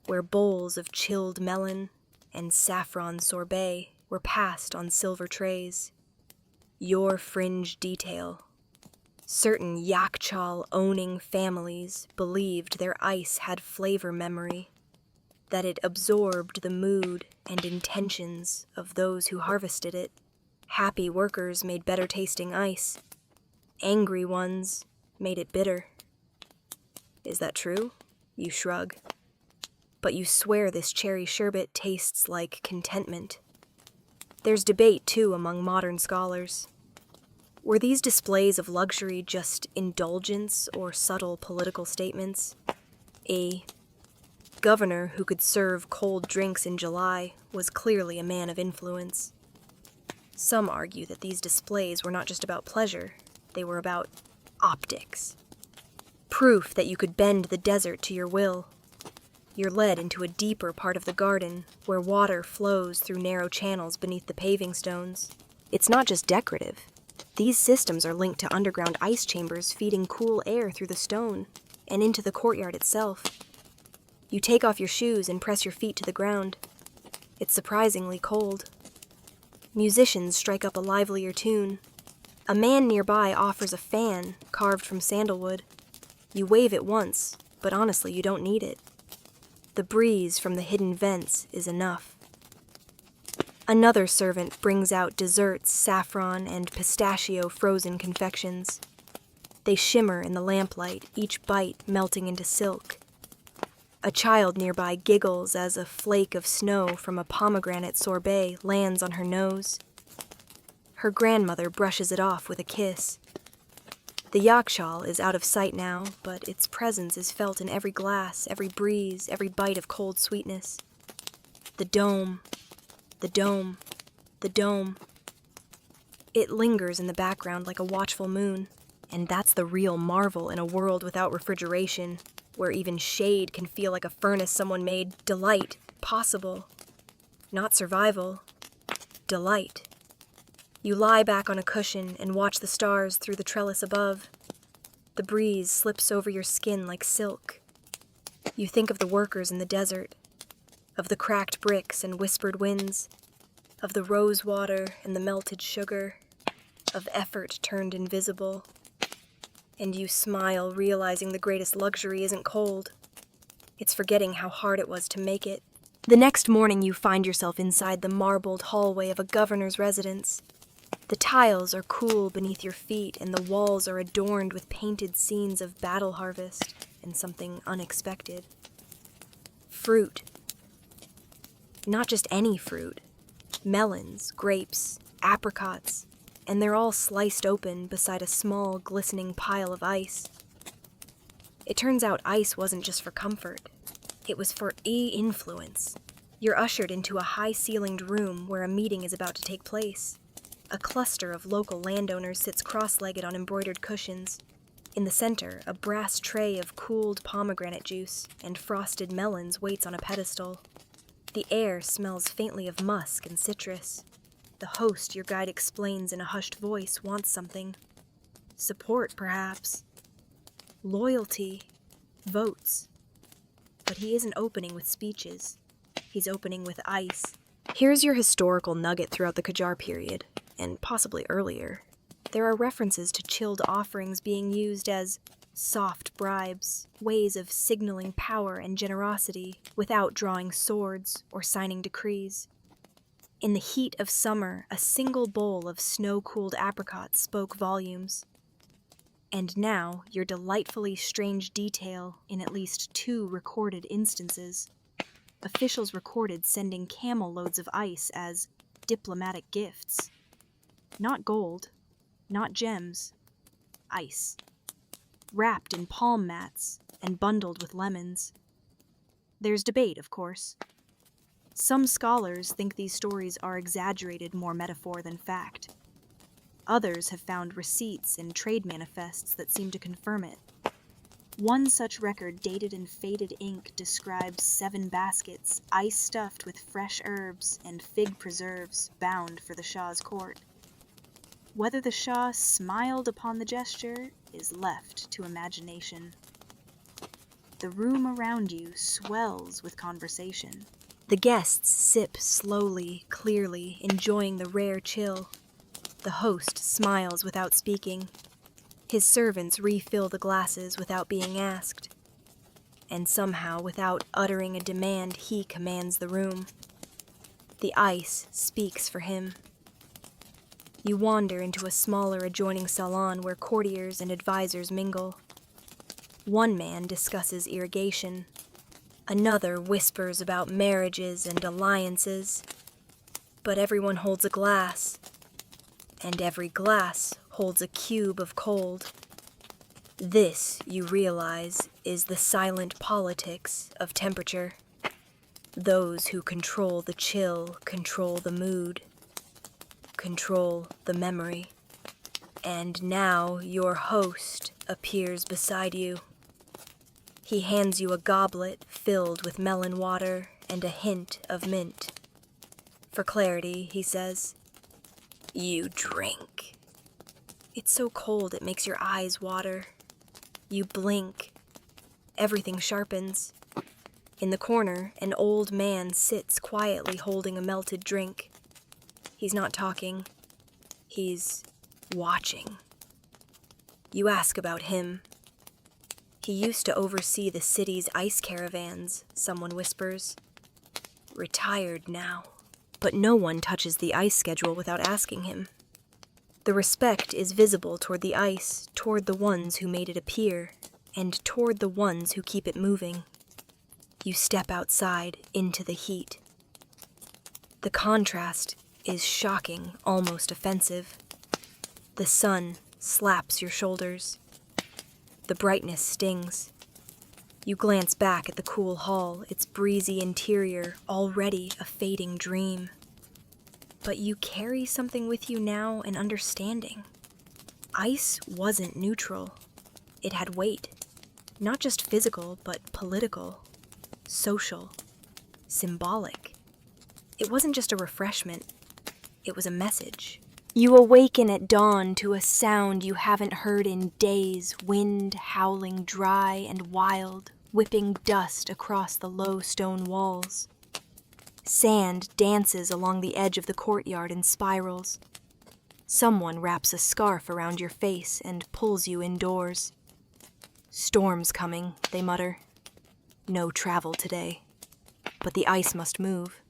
where bowls of chilled melon and saffron sorbet were passed on silver trays. Your fringe detail. Certain yakchal-owning families believed their ice had flavor memory, that it absorbed the mood and intentions of those who harvested it. Happy workers made better-tasting ice. Angry ones made it bitter. Is that true? You shrug. But you swear this cherry sherbet tastes like contentment. There's debate, too, among modern scholars. Were these displays of luxury just indulgence or subtle political statements? A governor who could serve cold drinks in July was clearly a man of influence. Some argue that these displays were not just about pleasure, they were about optics. Proof that you could bend the desert to your will. You're led into a deeper part of the garden where water flows through narrow channels beneath the paving stones. It's not just decorative. These systems are linked to underground ice chambers feeding cool air through the stone and into the courtyard itself. You take off your shoes and press your feet to the ground. It's surprisingly cold. Musicians strike up a livelier tune. A man nearby offers a fan carved from sandalwood. You wave it once, but honestly, you don't need it. The breeze from the hidden vents is enough. Another servant brings out desserts, saffron, and pistachio frozen confections. They shimmer in the lamplight, each bite melting into silk. A child nearby giggles as a flake of snow from a pomegranate sorbet lands on her nose. Her grandmother brushes it off with a kiss. The yakshal is out of sight now, but its presence is felt in every glass, every breeze, every bite of cold sweetness. The dome, the dome, the dome. It lingers in the background like a watchful moon, and that's the real marvel in a world without refrigeration, where even shade can feel like a furnace someone made. Delight, possible. Not survival. Delight. You lie back on a cushion and watch the stars through the trellis above. The breeze slips over your skin like silk. You think of the workers in the desert, of the cracked bricks and whispered winds, of the rose water and the melted sugar, of effort turned invisible. And you smile, realizing the greatest luxury isn't cold. It's forgetting how hard it was to make it. The next morning you find yourself inside the marbled hallway of a governor's residence. The tiles are cool beneath your feet, and the walls are adorned with painted scenes of battle harvest and something unexpected. Fruit. Not just any fruit. Melons, grapes, apricots, and they're all sliced open beside a small, glistening pile of ice. It turns out ice wasn't just for comfort. It was for influence. You're ushered into a high-ceilinged room where a meeting is about to take place. A cluster of local landowners sits cross-legged on embroidered cushions. In the center, a brass tray of cooled pomegranate juice and frosted melons waits on a pedestal. The air smells faintly of musk and citrus. The host, your guide explains in a hushed voice, wants something. Support, perhaps. Loyalty. Votes. But he isn't opening with speeches. He's opening with ice. Here's your historical nugget throughout the Qajar period, and possibly earlier. There are references to chilled offerings being used as soft bribes, ways of signaling power and generosity without drawing swords or signing decrees. In the heat of summer, a single bowl of snow-cooled apricots spoke volumes. And now, your delightfully strange detail in at least 2 recorded instances. Officials recorded sending camel loads of ice as diplomatic gifts. Not gold, not gems, ice. Wrapped in palm mats and bundled with lemons. There's debate, of course. Some scholars think these stories are exaggerated more metaphor than fact. Others have found receipts and trade manifests that seem to confirm it. One such record dated in faded ink describes 7 baskets, ice-stuffed with fresh herbs and fig preserves, bound for the Shah's court. Whether the Shah smiled upon the gesture is left to imagination. The room around you swells with conversation. The guests sip slowly, clearly, enjoying the rare chill. The host smiles without speaking. His servants refill the glasses without being asked. And somehow, without uttering a demand, he commands the room. The ice speaks for him. You wander into a smaller adjoining salon where courtiers and advisors mingle. One man discusses irrigation. Another whispers about marriages and alliances. But everyone holds a glass, and every glass holds a cube of cold. This, you realize, is the silent politics of temperature. Those who control the chill control the mood, control the memory. And now your host appears beside you. He hands you a goblet filled with melon water and a hint of mint. For clarity, he says, "You drink." It's so cold it makes your eyes water. You blink. Everything sharpens. In the corner, an old man sits quietly holding a melted drink. He's not talking. He's watching. You ask about him. "He used to oversee the city's ice caravans," someone whispers. "Retired now." But no one touches the ice schedule without asking him. The respect is visible toward the ice, toward the ones who made it appear, and toward the ones who keep it moving. You step outside into the heat. The contrast is shocking, almost offensive. The sun slaps your shoulders. The brightness stings. You glance back at the cool hall, its breezy interior, already a fading dream. But you carry something with you now, an understanding. Ice wasn't neutral. It had weight. Not just physical, but political, social, symbolic. It wasn't just a refreshment. It was a message. You awaken at dawn to a sound you haven't heard in days, wind howling dry and wild, whipping dust across the low stone walls. Sand dances along the edge of the courtyard in spirals. Someone wraps a scarf around your face and pulls you indoors. "Storm's coming," they mutter. "No travel today. But the ice must move."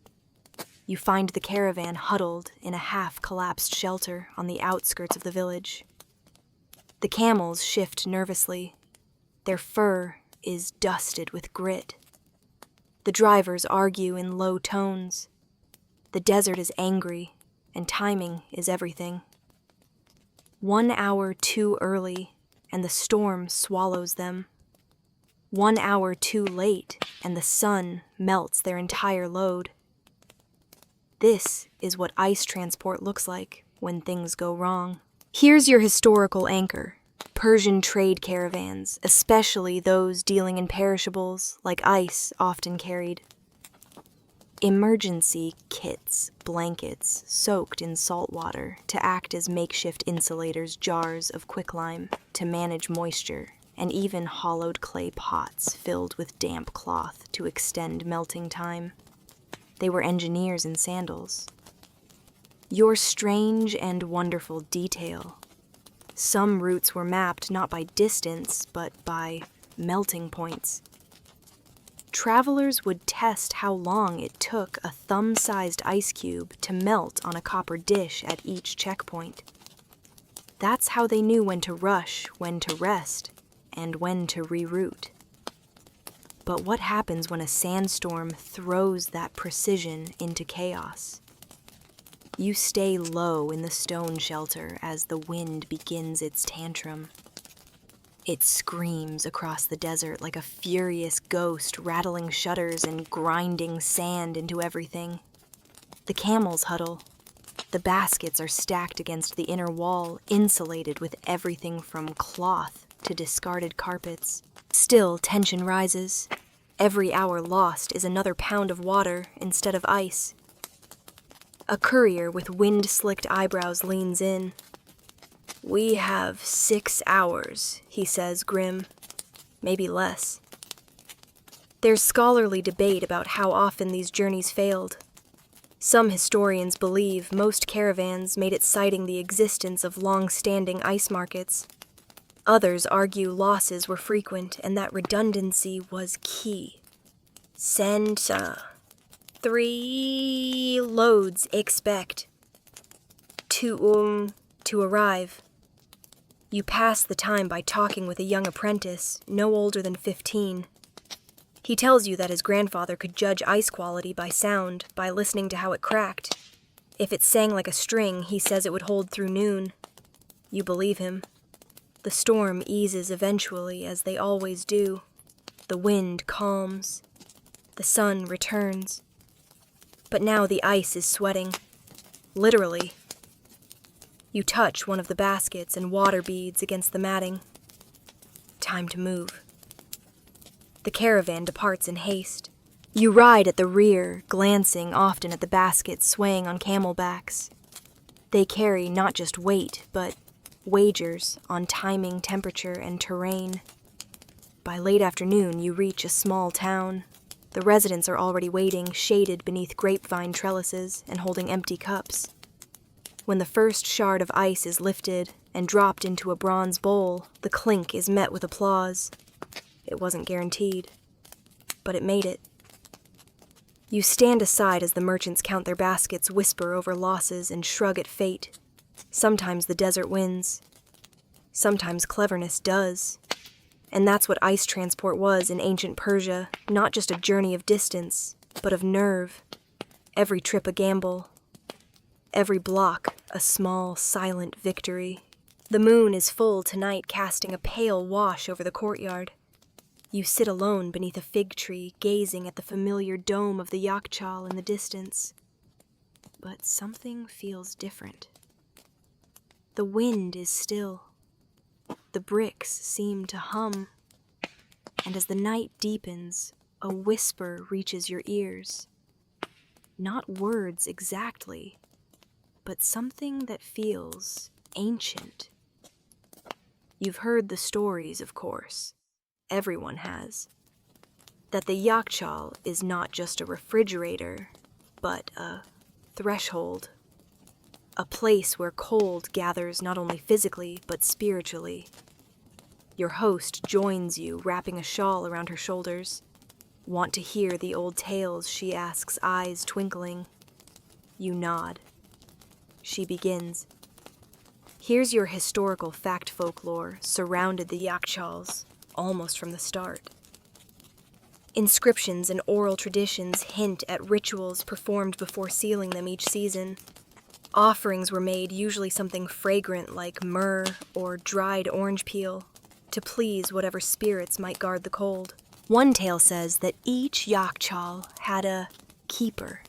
You find the caravan huddled in a half-collapsed shelter on the outskirts of the village. The camels shift nervously. Their fur is dusted with grit. The drivers argue in low tones. The desert is angry, and timing is everything. 1 hour too early, and the storm swallows them. 1 hour too late, and the sun melts their entire load. This is what ice transport looks like when things go wrong. Here's your historical anchor: Persian trade caravans, especially those dealing in perishables like ice often carried. Emergency kits, blankets soaked in salt water to act as makeshift insulators, jars of quicklime to manage moisture, and even hollowed clay pots filled with damp cloth to extend melting time. They were engineers in sandals. Your strange and wonderful detail. Some routes were mapped not by distance, but by melting points. Travelers would test how long it took a thumb-sized ice cube to melt on a copper dish at each checkpoint. That's how they knew when to rush, when to rest, and when to reroute. But what happens when a sandstorm throws that precision into chaos? You stay low in the stone shelter as the wind begins its tantrum. It screams across the desert like a furious ghost, rattling shutters and grinding sand into everything. The camels huddle. The baskets are stacked against the inner wall, insulated with everything from cloth to discarded carpets. Still, tension rises. Every hour lost is another pound of water instead of ice. A courier with wind-slicked eyebrows leans in. "We have 6 hours, he says, grim. Maybe less. There's scholarly debate about how often these journeys failed. Some historians believe most caravans made it citing the existence of long-standing ice markets. Others argue losses were frequent and that redundancy was key. Send 3 loads expect to arrive. You pass the time by talking with a young apprentice, no older than 15. He tells you that his grandfather could judge ice quality by sound, by listening to how it cracked. If it sang like a string, he says it would hold through noon. You believe him. The storm eases eventually, as they always do. The wind calms. The sun returns. But now the ice is sweating. Literally. You touch one of the baskets and water beads against the matting. Time to move. The caravan departs in haste. You ride at the rear, glancing often at the baskets swaying on camelbacks. They carry not just weight, but wagers on timing, temperature, and terrain. By late afternoon, you reach a small town. The residents are already waiting, shaded beneath grapevine trellises and holding empty cups. When the first shard of ice is lifted and dropped into a bronze bowl, the clink is met with applause. It wasn't guaranteed, but it made it. You stand aside as the merchants count their baskets, whisper over losses, and shrug at fate. Sometimes the desert wins. Sometimes cleverness does. And that's what ice transport was in ancient Persia, not just a journey of distance, but of nerve. Every trip a gamble. Every block a small, silent victory. The moon is full tonight, casting a pale wash over the courtyard. You sit alone beneath a fig tree, gazing at the familiar dome of the Yakchal in the distance. But something feels different. The wind is still. The bricks seem to hum. And as the night deepens, a whisper reaches your ears. Not words exactly, but something that feels ancient. You've heard the stories, of course. Everyone has. That the Yakchal is not just a refrigerator, but a threshold. A place where cold gathers not only physically, but spiritually. Your host joins you, wrapping a shawl around her shoulders. Want to hear the old tales, she asks, eyes twinkling. You nod. She begins. Here's your historical fact folklore surrounded the Yakchals, almost from the start. Inscriptions and oral traditions hint at rituals performed before sealing them each season. Offerings were made, usually something fragrant like myrrh or dried orange peel, to please whatever spirits might guard the cold. One tale says that each Yakchal had a keeper,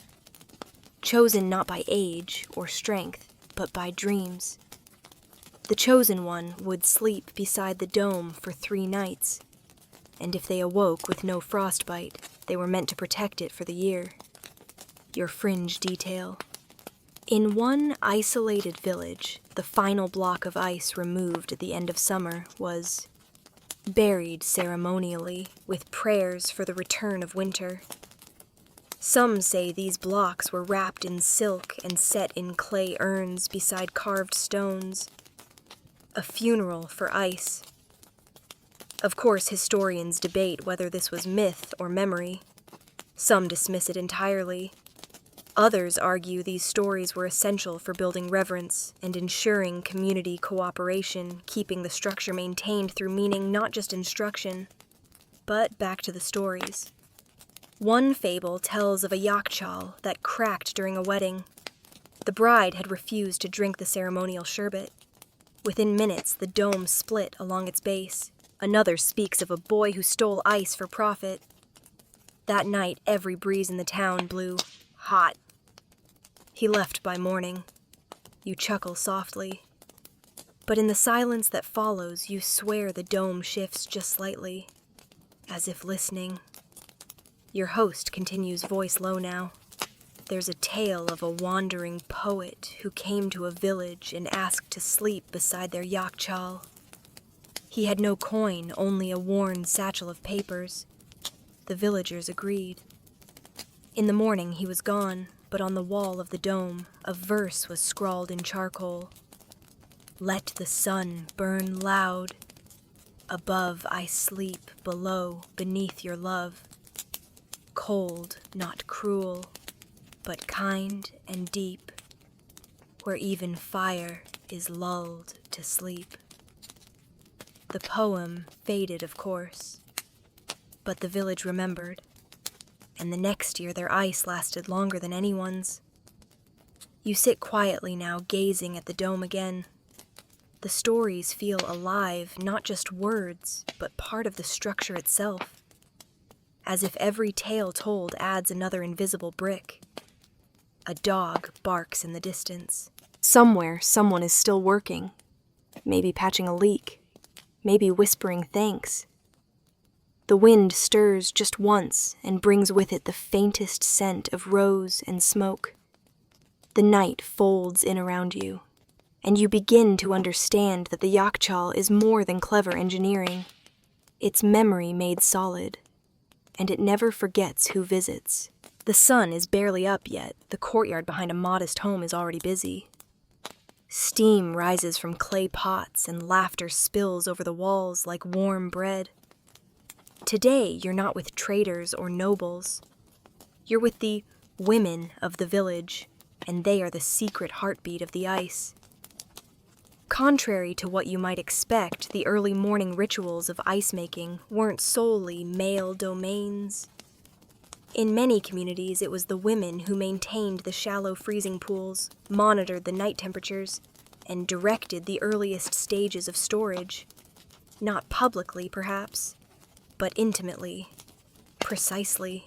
chosen not by age or strength, but by dreams. The chosen one would sleep beside the dome for 3 nights, and if they awoke with no frostbite, they were meant to protect it for the year. Your fringe detail. In one isolated village, the final block of ice removed at the end of summer was buried ceremonially with prayers for the return of winter. Some say these blocks were wrapped in silk and set in clay urns beside carved stones. A funeral for ice. Of course, historians debate whether this was myth or memory. Some dismiss it entirely. Others argue these stories were essential for building reverence and ensuring community cooperation, keeping the structure maintained through meaning, not just instruction. But back to the stories. One fable tells of a Yakchal that cracked during a wedding. The bride had refused to drink the ceremonial sherbet. Within minutes, the dome split along its base. Another speaks of a boy who stole ice for profit. That night, every breeze in the town blew hot. He left by morning. You chuckle softly. But in the silence that follows, you swear the dome shifts just slightly, as if listening. Your host continues, voice low now. There's a tale of a wandering poet who came to a village and asked to sleep beside their Yakchal. He had no coin, only a worn satchel of papers. The villagers agreed. In the morning he was gone, but on the wall of the dome, a verse was scrawled in charcoal. Let the sun burn loud. Above I sleep, below, beneath your love. Cold, not cruel, but kind and deep, where even fire is lulled to sleep. The poem faded, of course, but the village remembered, and the next year their ice lasted longer than anyone's. You sit quietly now, gazing at the dome again. The stories feel alive, not just words, but part of the structure itself. As if every tale told adds another invisible brick. A dog barks in the distance. Somewhere, someone is still working. Maybe patching a leak. Maybe whispering thanks. The wind stirs just once and brings with it the faintest scent of rose and smoke. The night folds in around you, and you begin to understand that the Yakchal is more than clever engineering. It's memory made solid, and it never forgets who visits. The sun is barely up yet. The courtyard behind a modest home is already busy. Steam rises from clay pots and laughter spills over the walls like warm bread. Today, you're not with traders or nobles. You're with the women of the village, and they are the secret heartbeat of the ice. Contrary to what you might expect, the early morning rituals of ice making weren't solely male domains. In many communities, it was the women who maintained the shallow freezing pools, monitored the night temperatures, and directed the earliest stages of storage. Not publicly, perhaps, but intimately, precisely.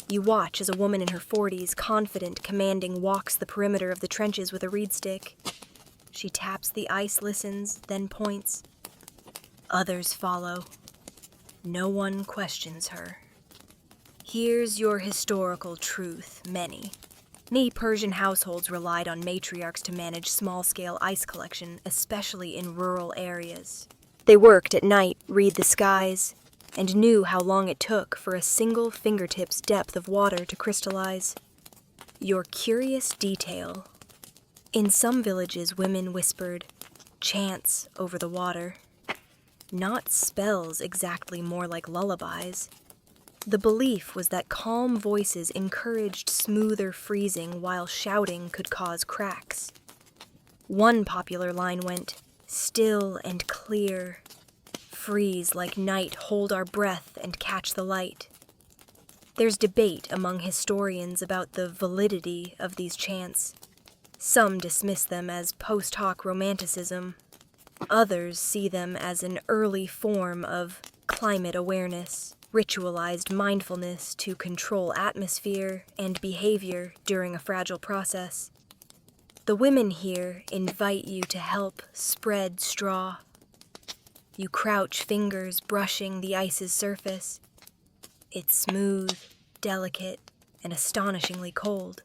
You watch as a woman in her 40s, confident, commanding, walks the perimeter of the trenches with a reed stick. She taps the ice, listens, then points. Others follow. No one questions her. Here's your historical truth, many. Many Persian households relied on matriarchs to manage small-scale ice collection, especially in rural areas. They worked at night, read the skies, and knew how long it took for a single fingertip's depth of water to crystallize. Your curious detail. In some villages, women whispered chants over the water. Not spells exactly, more like lullabies. The belief was that calm voices encouraged smoother freezing while shouting could cause cracks. One popular line went, "Still and clear. Freeze like night, hold our breath and catch the light." There's debate among historians about the validity of these chants. Some dismiss them as post hoc romanticism. Others see them as an early form of climate awareness, ritualized mindfulness to control atmosphere and behavior during a fragile process. The women here invite you to help spread straw. You crouch, fingers brushing the ice's surface. It's smooth, delicate, and astonishingly cold.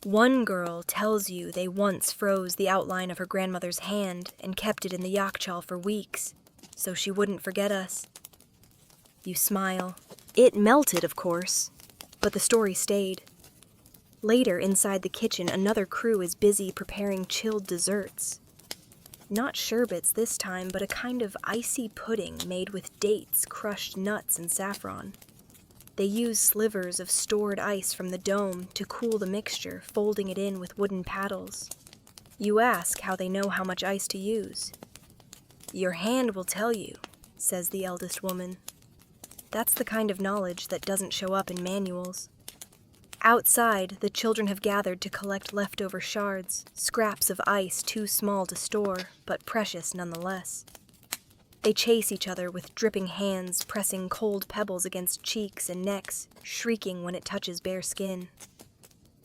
One girl tells you they once froze the outline of her grandmother's hand and kept it in the Yakchal for weeks, so she wouldn't forget us. You smile. It melted, of course, but the story stayed. Later, inside the kitchen, another crew is busy preparing chilled desserts. Not sherbets this time, but a kind of icy pudding made with dates, crushed nuts, and saffron. They use slivers of stored ice from the dome to cool the mixture, folding it in with wooden paddles. You ask how they know how much ice to use. "Your hand will tell you," says the eldest woman. That's the kind of knowledge that doesn't show up in manuals. Outside, the children have gathered to collect leftover shards, scraps of ice too small to store, but precious nonetheless. They chase each other with dripping hands, pressing cold pebbles against cheeks and necks, shrieking when it touches bare skin.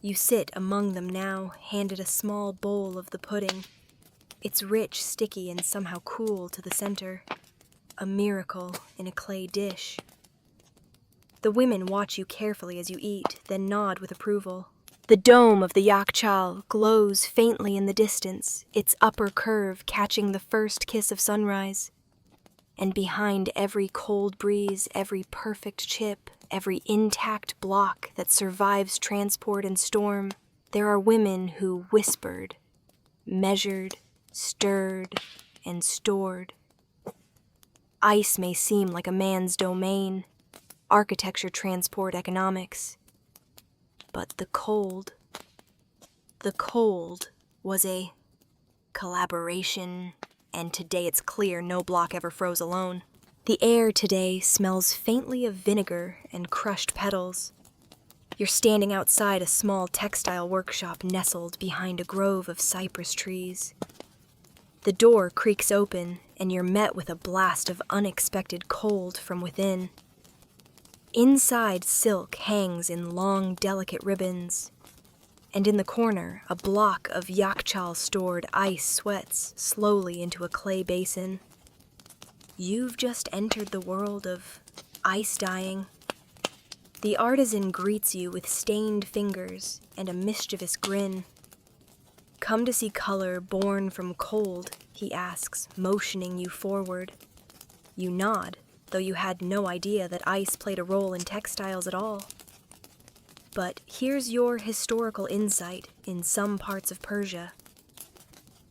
You sit among them now, handed a small bowl of the pudding. It's rich, sticky, and somehow cool to the center. A miracle in a clay dish. The women watch you carefully as you eat, then nod with approval. The dome of the Yakchal glows faintly in the distance, its upper curve catching the first kiss of sunrise. And behind every cold breeze, every perfect chip, every intact block that survives transport and storm, there are women who whispered, measured, stirred, and stored. Ice may seem like a man's domain, architecture, transport, economics. But the cold was a collaboration, and today it's clear no block ever froze alone. The air today smells faintly of vinegar and crushed petals. You're standing outside a small textile workshop nestled behind a grove of cypress trees. The door creaks open, and you're met with a blast of unexpected cold from within. Inside, silk hangs in long, delicate ribbons, and in the corner, a block of yakchal-stored ice sweats slowly into a clay basin. You've just entered the world of ice dyeing. The artisan greets you with stained fingers and a mischievous grin. "Come to see color born from cold," he asks, motioning you forward. You nod, though you had no idea that ice played a role in textiles at all. But here's your historical insight in some parts of Persia.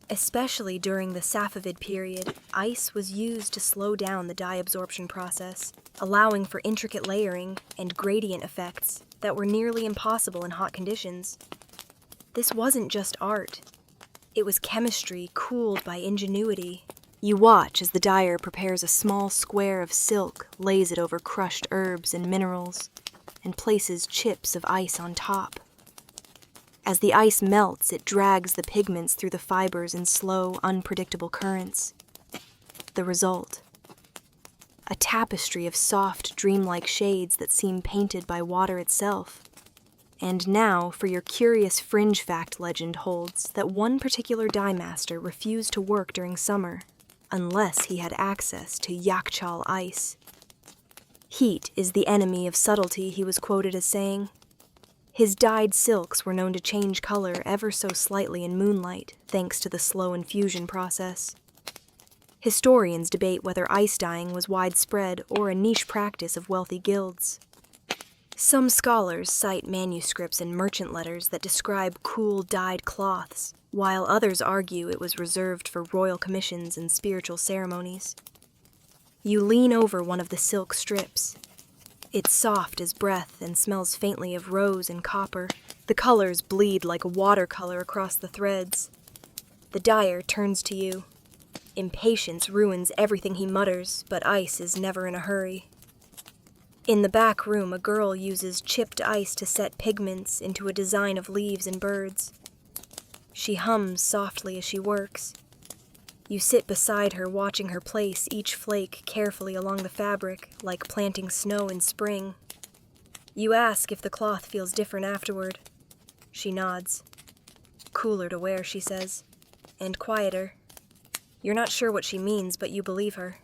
Especially during the Safavid period, ice was used to slow down the dye absorption process, allowing for intricate layering and gradient effects that were nearly impossible in hot conditions. This wasn't just art. It was chemistry cooled by ingenuity. You watch as the dyer prepares a small square of silk, lays it over crushed herbs and minerals, and places chips of ice on top. As the ice melts, it drags the pigments through the fibers in slow, unpredictable currents. The result: a tapestry of soft, dreamlike shades that seem painted by water itself. And now, for your curious fringe fact, legend holds that one particular dye master refused to work during summer, unless he had access to yakchal ice. Heat is the enemy of subtlety, he was quoted as saying. His dyed silks were known to change color ever so slightly in moonlight, thanks to the slow infusion process. Historians debate whether ice dyeing was widespread or a niche practice of wealthy guilds. Some scholars cite manuscripts and merchant letters that describe cool dyed cloths, while others argue it was reserved for royal commissions and spiritual ceremonies. You lean over one of the silk strips. It's soft as breath and smells faintly of rose and copper. The colors bleed like watercolor across the threads. The dyer turns to you. Impatience ruins everything he mutters, but ice is never in a hurry. In the back room, a girl uses chipped ice to set pigments into a design of leaves and birds. She hums softly as she works. You sit beside her, watching her place each flake carefully along the fabric, like planting snow in spring. You ask if the cloth feels different afterward. She nods. "Cooler to wear," she says, "and quieter." You're not sure what she means, but you believe her.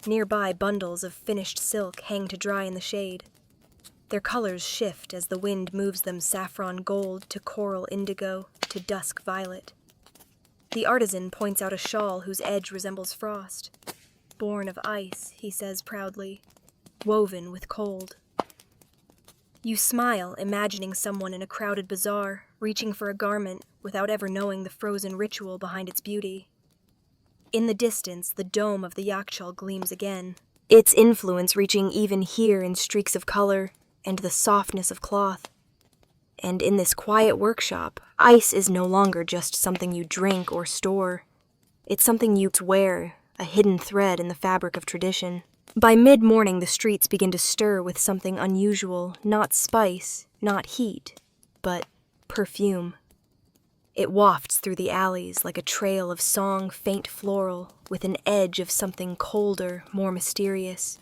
Nearby, bundles of finished silk hang to dry in the shade. Their colors shift as the wind moves them saffron gold to coral indigo to dusk violet. The artisan points out a shawl whose edge resembles frost. "Born of ice," he says proudly, "woven with cold." You smile, imagining someone in a crowded bazaar, reaching for a garment without ever knowing the frozen ritual behind its beauty. In the distance, the dome of the yakchal gleams again, its influence reaching even here in streaks of color and the softness of cloth. And in this quiet workshop, ice is no longer just something you drink or store. It's something you wear, a hidden thread in the fabric of tradition. By mid-morning, the streets begin to stir with something unusual, not spice, not heat, but perfume. It wafts through the alleys like a trail of song, faint floral, with an edge of something colder, more mysterious.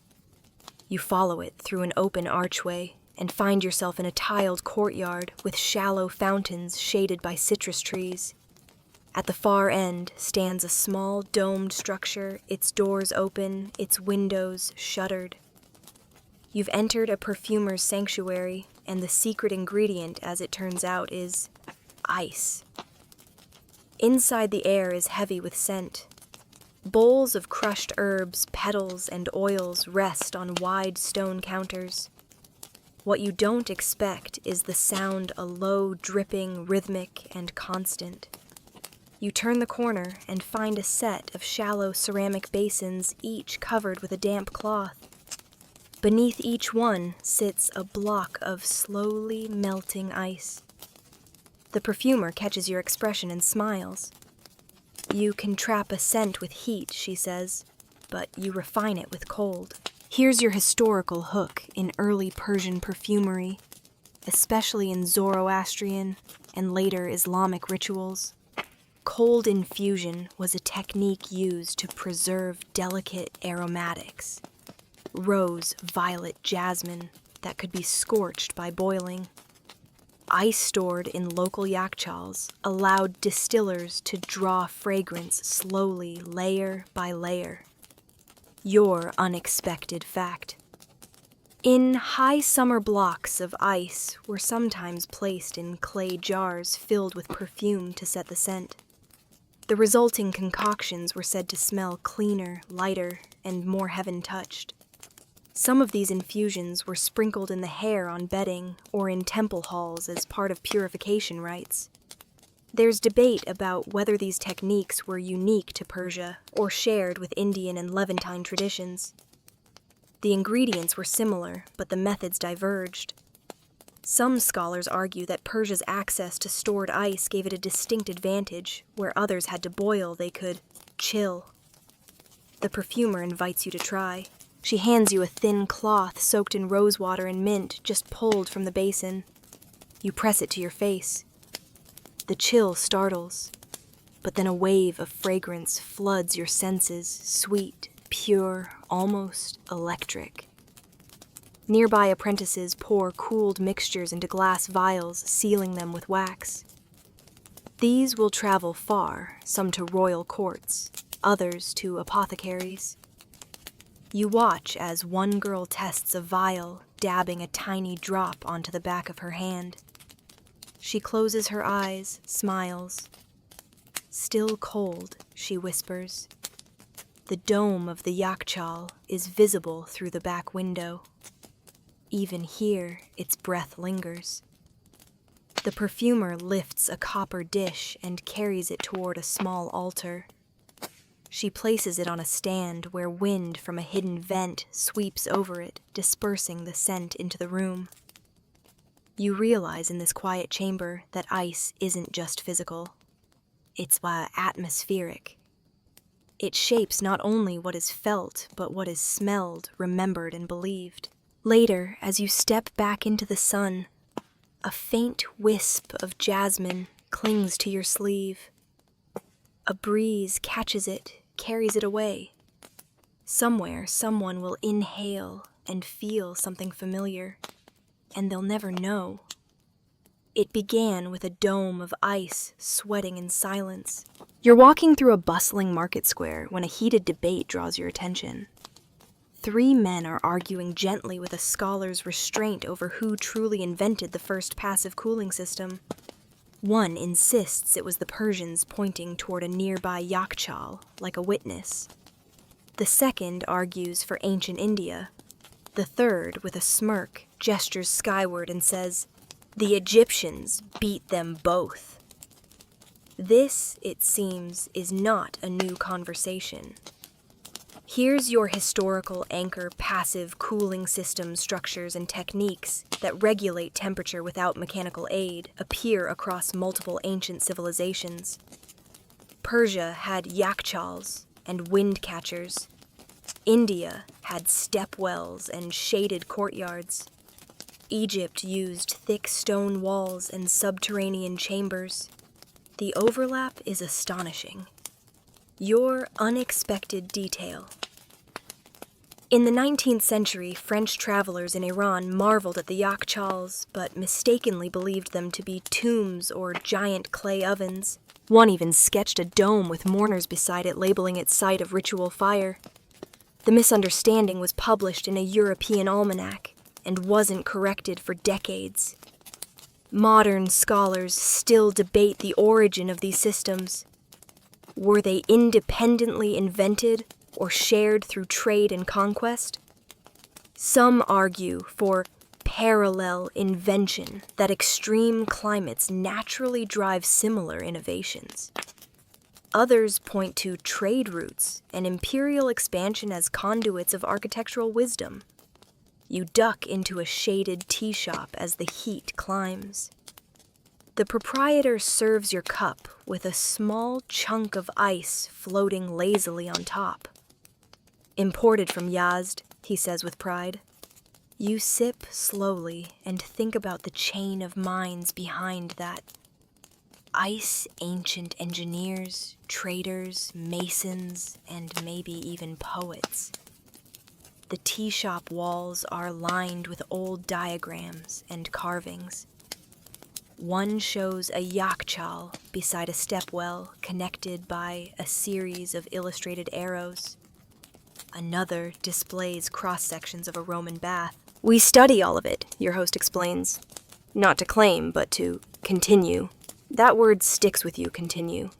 You follow it through an open archway and find yourself in a tiled courtyard with shallow fountains shaded by citrus trees. At the far end stands a small domed structure, its doors open, its windows shuttered. You've entered a perfumer's sanctuary, and the secret ingredient, as it turns out, is ice. Inside, the air is heavy with scent. Bowls of crushed herbs, petals, and oils rest on wide stone counters. What you don't expect is the sound, a low, dripping, rhythmic, and constant. You turn the corner and find a set of shallow ceramic basins, each covered with a damp cloth. Beneath each one sits a block of slowly melting ice. The perfumer catches your expression and smiles. "You can trap a scent with heat," she says, "but you refine it with cold." Here's your historical hook in early Persian perfumery. especially in Zoroastrian and later Islamic rituals. Cold infusion was a technique used to preserve delicate aromatics, rose, violet, jasmine, that could be scorched by boiling. Ice stored in local yakchals allowed distillers to draw fragrance slowly, layer by layer. Your unexpected fact. In high summer blocks of ice were sometimes placed in clay jars filled with perfume to set the scent. The resulting concoctions were said to smell cleaner, lighter, and more heaven-touched. Some of these infusions were sprinkled in the hair on bedding or in temple halls as part of purification rites. There's debate about whether these techniques were unique to Persia or shared with Indian and Levantine traditions. The ingredients were similar, but the methods diverged. Some scholars argue that Persia's access to stored ice gave it a distinct advantage. Where others had to boil, they could chill. The perfumer invites you to try. She hands you a thin cloth soaked in rosewater and mint, just pulled from the basin. You press it to your face. The chill startles, but then a wave of fragrance floods your senses, sweet, pure, almost electric. Nearby apprentices pour cooled mixtures into glass vials, sealing them with wax. These will travel far, some to royal courts, others to apothecaries. You watch as one girl tests a vial, dabbing a tiny drop onto the back of her hand. She closes her eyes, smiles. Still cold, she whispers. The dome of the yakchal is visible through the back window. Even here, its breath lingers. The perfumer lifts a copper dish and carries it toward a small altar. She places it on a stand where wind from a hidden vent sweeps over it, dispersing the scent into the room. You realize in this quiet chamber that ice isn't just physical. It's atmospheric. It shapes not only what is felt, but what is smelled, remembered, and believed. Later, as you step back into the sun, a faint wisp of jasmine clings to your sleeve. A breeze catches it, carries it away. Somewhere, someone will inhale and feel something familiar, and they'll never know. It began with a dome of ice sweating in silence. You're walking through a bustling market square when a heated debate draws your attention. 3 men are arguing gently with a scholar's restraint over who truly invented the first passive cooling system. One insists it was the Persians, pointing toward a nearby yakchal, like a witness. The second argues for ancient India. The third, with a smirk, gestures skyward and says, "The Egyptians beat them both." This, it seems, is not a new conversation. Here's your historical anchor: passive cooling system structures and techniques that regulate temperature without mechanical aid appear across multiple ancient civilizations. Persia had yakchals and wind catchers. India had step wells and shaded courtyards. Egypt used thick stone walls and subterranean chambers. The overlap is astonishing. Your unexpected detail. In the 19th century, French travelers in Iran marveled at the yakchals, but mistakenly believed them to be tombs or giant clay ovens. One even sketched a dome with mourners beside it, labeling it site of ritual fire. The misunderstanding was published in a European almanac and wasn't corrected for decades. Modern scholars still debate the origin of these systems. Were they independently invented or shared through trade and conquest? Some argue for parallel invention, that extreme climates naturally drive similar innovations. Others point to trade routes and imperial expansion as conduits of architectural wisdom. You duck into a shaded tea shop as the heat climbs. The proprietor serves your cup with a small chunk of ice floating lazily on top. "Imported from Yazd," he says with pride. You sip slowly and think about the chain of minds behind that. Ice ancient engineers, traders, masons, and maybe even poets. The tea shop walls are lined with old diagrams and carvings. One shows a yakchal beside a stepwell connected by a series of illustrated arrows. Another displays cross-sections of a Roman bath. We study all of it, your host explains. Not to claim, but to continue. That word sticks with you, continue.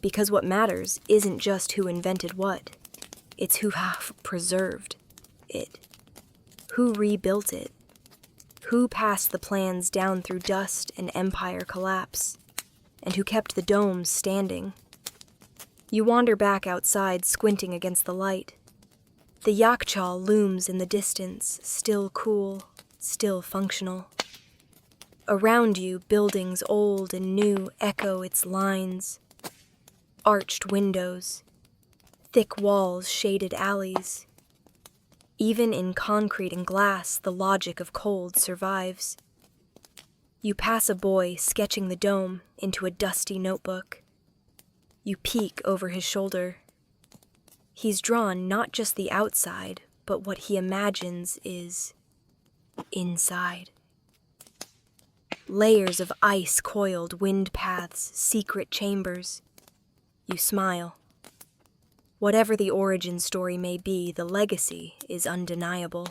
Because what matters isn't just who invented what. It's who preserved it. Who rebuilt it. Who passed the plans down through dust and empire collapse. And who kept the domes standing. You wander back outside, squinting against the light. The yakchal looms in the distance, still cool, still functional. Around you, buildings old and new echo its lines. Arched windows, thick walls, shaded alleys. Even in concrete and glass, the logic of cold survives. You pass a boy sketching the dome into a dusty notebook. You peek over his shoulder. He's drawn not just the outside, but what he imagines is inside. Layers of ice coiled wind paths, secret chambers. You smile. Whatever the origin story may be, the legacy is undeniable.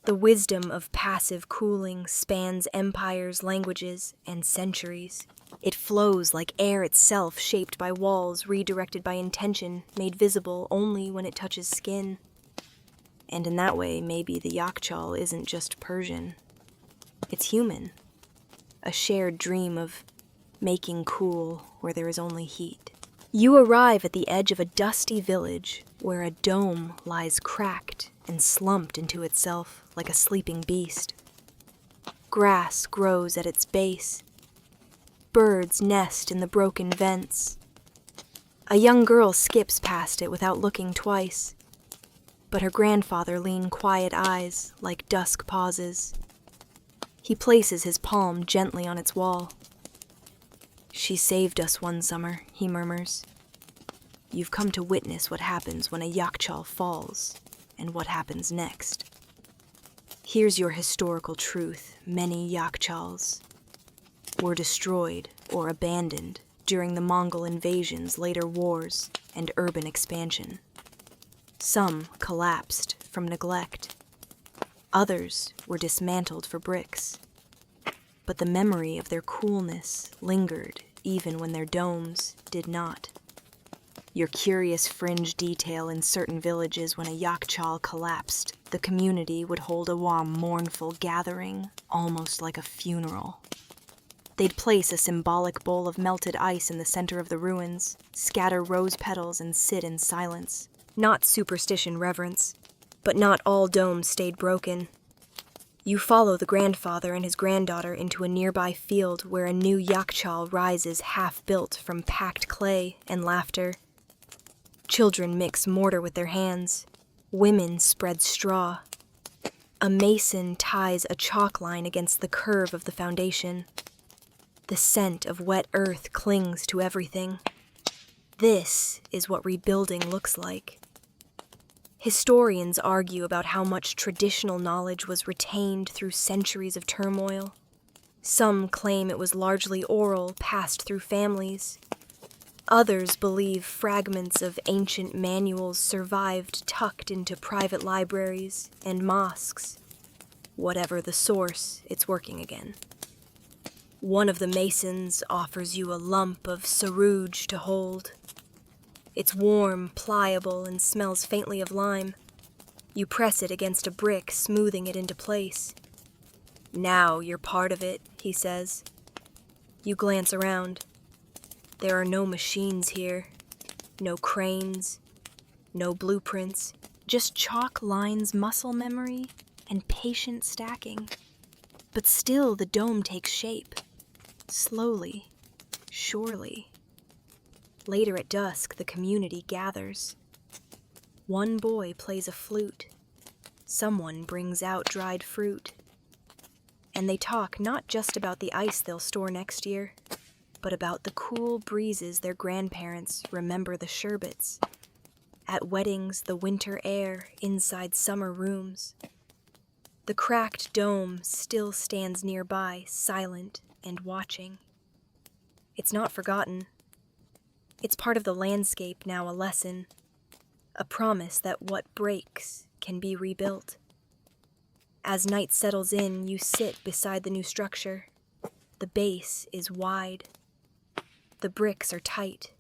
The wisdom of passive cooling spans empires, languages, and centuries. It flows like air itself, shaped by walls, redirected by intention, made visible only when it touches skin. And in that way, maybe the yakchal isn't just Persian. It's human. A shared dream of making cool where there is only heat. You arrive at the edge of a dusty village where a dome lies cracked and slumped into itself like a sleeping beast. Grass grows at its base. Birds nest in the broken vents. A young girl skips past it without looking twice, but her grandfather leans quiet eyes like dusk pauses. He places his palm gently on its wall. "She saved us one summer," he murmurs. "You've come to witness what happens when a yakchal falls, and what happens next. Here's your historical truth. Many yakchals were destroyed or abandoned during the Mongol invasions, later wars, and urban expansion. Some collapsed from neglect. Others were dismantled for bricks. But the memory of their coolness lingered even when their domes did not. Your curious fringe detail in certain villages when a yakchal collapsed, the community would hold a mournful gathering, almost like a funeral. They'd place a symbolic bowl of melted ice in the center of the ruins, scatter rose petals, and sit in silence. Not superstition reverence, but not all domes stayed broken. You follow the grandfather and his granddaughter into a nearby field where a new yakchal rises half-built from packed clay and laughter. Children mix mortar with their hands. Women spread straw. A mason ties a chalk line against the curve of the foundation. The scent of wet earth clings to everything. This is what rebuilding looks like. Historians argue about how much traditional knowledge was retained through centuries of turmoil. Some claim it was largely oral, passed through families. Others believe fragments of ancient manuals survived tucked into private libraries and mosques. Whatever the source, it's working again. One of the masons offers you a lump of sarouge to hold. It's warm, pliable, and smells faintly of lime. You press it against a brick, smoothing it into place. "Now you're part of it," he says. You glance around. There are no machines here, no cranes, no blueprints, just chalk lines, muscle memory, and patient stacking. But still the dome takes shape, slowly, surely. Later at dusk, the community gathers. One boy plays a flute. someone brings out dried fruit. And they talk not just about the ice they'll store next year, but about the cool breezes their grandparents remember the sherbets. At weddings, the winter air inside summer rooms. The cracked dome still stands nearby, silent and watching. It's not forgotten. It's part of the landscape now, a lesson, a promise that what breaks can be rebuilt. As night settles in, you sit beside the new structure. The base is wide. The bricks are tight.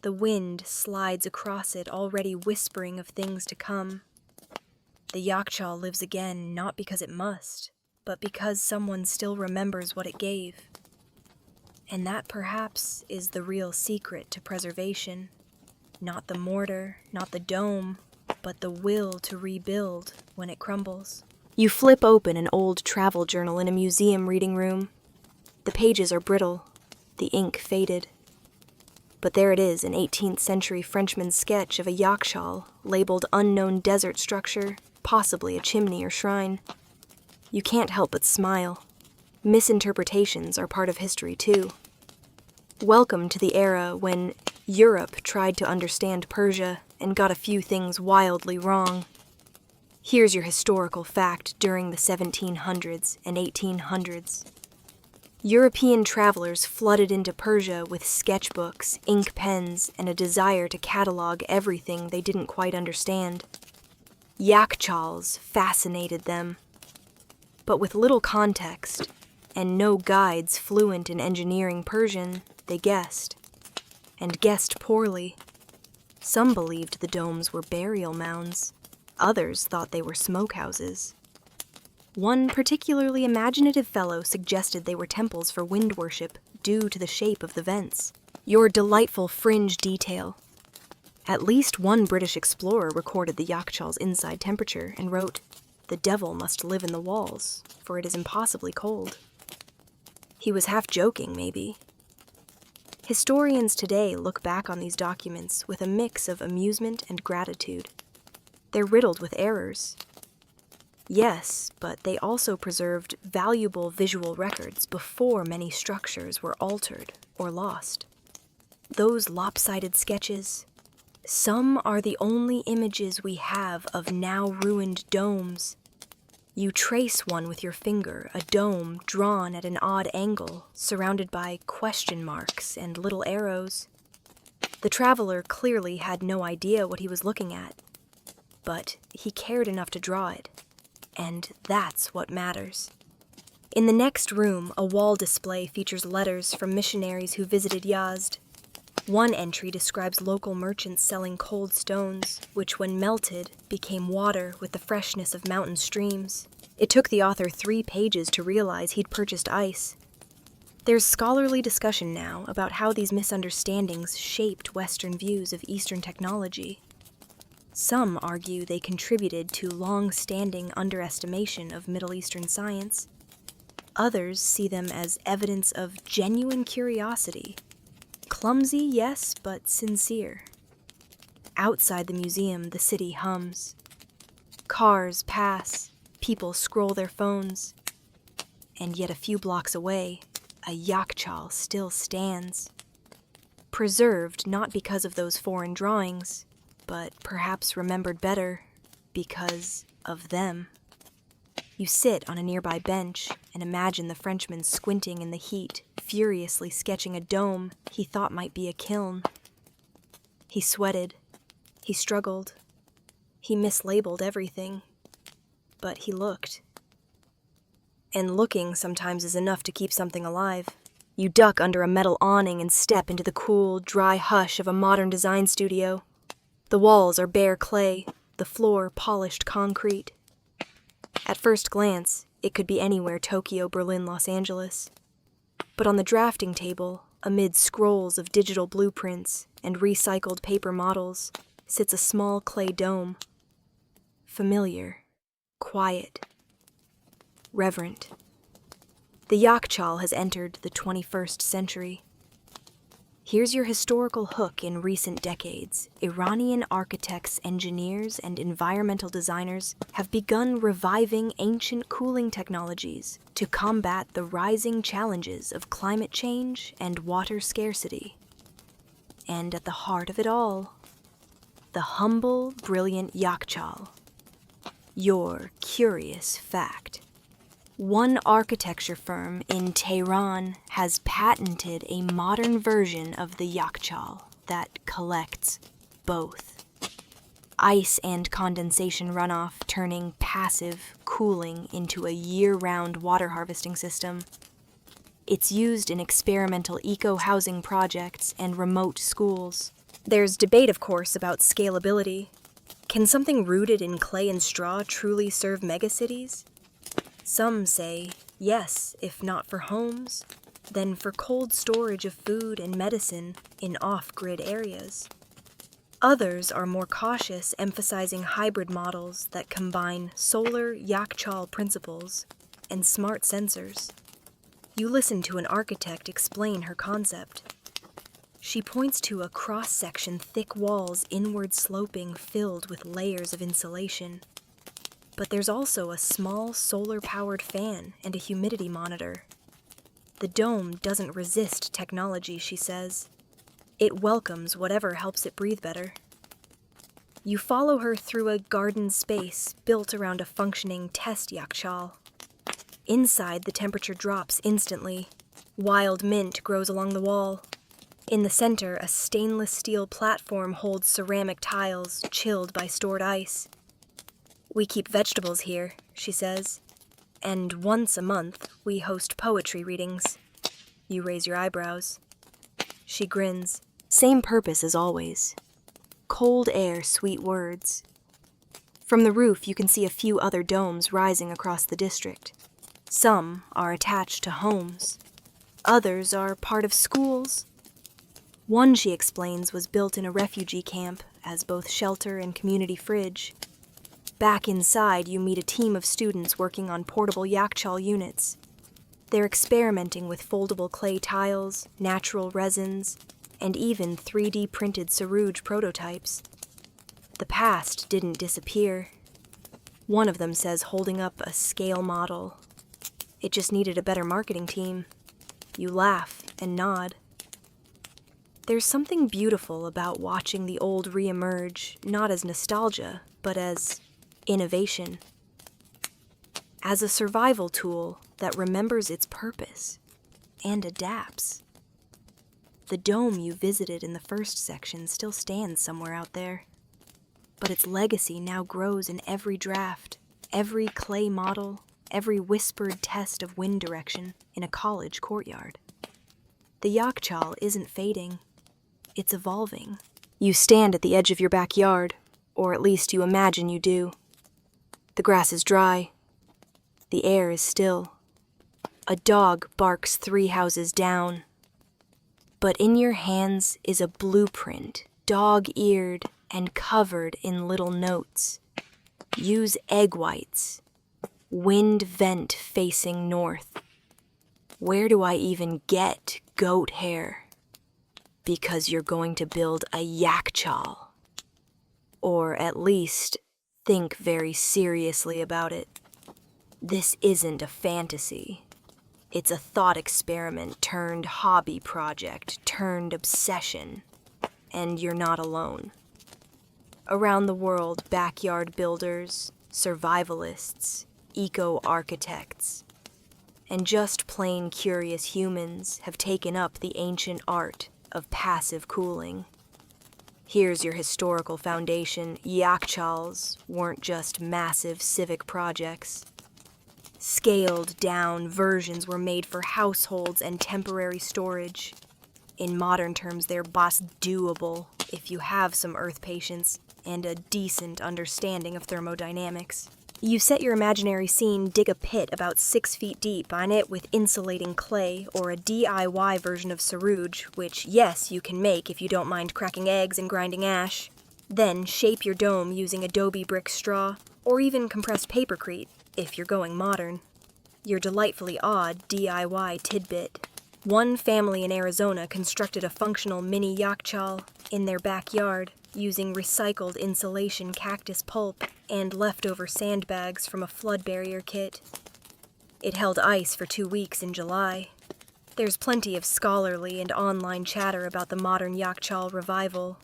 The wind slides across it, already whispering of things to come. The Yakchal lives again, not because it must, but because someone still remembers what it gave. And that perhaps is the real secret to preservation. Not the mortar, not the dome, but the will to rebuild when it crumbles. You flip open an old travel journal in a museum reading room. The pages are brittle, the ink faded. But there it is, an 18th century Frenchman's sketch of a yakshal, labeled unknown desert structure, possibly a chimney or shrine. You can't help but smile. Misinterpretations are part of history too. Welcome to the era when Europe tried to understand Persia and got a few things wildly wrong. Here's your historical fact during the 1700s and 1800s. European travelers flooded into Persia with sketchbooks, ink pens, and a desire to catalog everything they didn't quite understand. Yakchals fascinated them. But with little context, and no guides fluent in engineering Persian, they guessed. And guessed poorly. Some believed the domes were burial mounds. Others thought they were smokehouses. One particularly imaginative fellow suggested they were temples for wind worship due to the shape of the vents. Your delightful fringe detail. At least one British explorer recorded the Yakchal's inside temperature and wrote, "The devil must live in the walls, for it is impossibly cold." He was half joking, maybe. Historians today look back on these documents with a mix of amusement and gratitude. They're riddled with errors. Yes, but they also preserved valuable visual records before many structures were altered or lost. Those lopsided sketches, some are the only images we have of now ruined domes. You trace one with your finger, a dome drawn at an odd angle, surrounded by question marks and little arrows. The traveler clearly had no idea what he was looking at, but he cared enough to draw it. And that's what matters. In the next room, a wall display features letters from missionaries who visited Yazd. One entry describes local merchants selling cold stones, which when melted became water with the freshness of mountain streams. It took the author 3 pages to realize he'd purchased ice. There's scholarly discussion now about how these misunderstandings shaped Western views of Eastern technology. Some argue they contributed to long-standing underestimation of Middle Eastern science. Others see them as evidence of genuine curiosity. Clumsy, yes, but sincere. Outside the museum, the city hums. Cars pass, people scroll their phones. And yet a few blocks away, a Yakchal still stands. Preserved not because of those foreign drawings, but perhaps remembered better because of them. You sit on a nearby bench and imagine the Frenchman squinting in the heat, furiously sketching a dome he thought might be a kiln. He sweated. He struggled. He mislabeled everything. But he looked. And looking sometimes is enough to keep something alive. You duck under a metal awning and step into the cool, dry hush of a modern design studio. The walls are bare clay, the floor polished concrete. At first glance, it could be anywhere Tokyo, Berlin, Los Angeles. But on the drafting table, amid scrolls of digital blueprints and recycled paper models, sits a small clay dome. Familiar, quiet, reverent. The Yakchal has entered the 21st century. Here's your historical hook in recent decades. Iranian architects, engineers, and environmental designers have begun reviving ancient cooling technologies to combat the rising challenges of climate change and water scarcity. And at the heart of it all, the humble, brilliant Yakchal. Your curious fact. One architecture firm in Tehran has patented a modern version of the Yakchal that collects both. Ice and condensation runoff, turning passive cooling into a year-round water harvesting system. It's used in experimental eco-housing projects and remote schools. There's debate, of course, about scalability. Can something rooted in clay and straw truly serve megacities? Some say yes, if not for homes, then for cold storage of food and medicine in off-grid areas. Others are more cautious, emphasizing hybrid models that combine solar Yakchal principles and smart sensors. You listen to an architect explain her concept. She points to a cross-section, thick walls, inward sloping, filled with layers of insulation. But there's also a small solar-powered fan and a humidity monitor. The dome doesn't resist technology, she says. It welcomes whatever helps it breathe better. You follow her through a garden space built around a functioning test Yakchal. Inside, the temperature drops instantly. Wild mint grows along the wall. In the center, a stainless steel platform holds ceramic tiles, chilled by stored ice. We keep vegetables here, she says, and once a month we host poetry readings. You raise your eyebrows. She grins. Same purpose as always. Cold air, sweet words. From the roof you can see a few other domes rising across the district. Some are attached to homes. Others are part of schools. One, she explains, was built in a refugee camp as both shelter and community fridge. Back inside, you meet a team of students working on portable Yakchal units. They're experimenting with foldable clay tiles, natural resins, and even 3D printed sarouge prototypes. The past didn't disappear. One of them says, holding up a scale model. It just needed a better marketing team. You laugh and nod. There's something beautiful about watching the old re-emerge, not as nostalgia, but as innovation. As a survival tool that remembers its purpose and adapts. The dome you visited in the first section still stands somewhere out there, but its legacy now grows in every draft, every clay model, every whispered test of wind direction in a college courtyard. The Yakchal isn't fading, it's evolving. You stand at the edge of your backyard, or at least you imagine you do. The grass is dry. The air is still. A dog barks 3 houses down. But in your hands is a blueprint, dog-eared and covered in little notes. Use egg whites. Wind vent facing north. Where do I even get goat hair? Because you're going to build a Yakchal. Or at least think very seriously about it. This isn't a fantasy. It's a thought experiment turned hobby project turned obsession. And you're not alone. Around the world, backyard builders, survivalists, eco-architects, and just plain curious humans have taken up the ancient art of passive cooling. Here's your historical foundation. Yakchals weren't just massive civic projects. Scaled down versions were made for households and temporary storage. In modern terms, they're boss-doable if you have some earth patience and a decent understanding of thermodynamics. You set your imaginary scene, dig a pit about 6 feet deep, on it with insulating clay or a DIY version of sarouge, which, yes, you can make if you don't mind cracking eggs and grinding ash. Then shape your dome using adobe brick straw or even compressed papercrete if you're going modern. Your delightfully odd DIY tidbit. One family in Arizona constructed a functional mini yachtchal in their backyard using recycled insulation cactus pulp and leftover sandbags from a flood barrier kit. It held ice for 2 weeks in July. There's plenty of scholarly and online chatter about the modern yachtchal revival.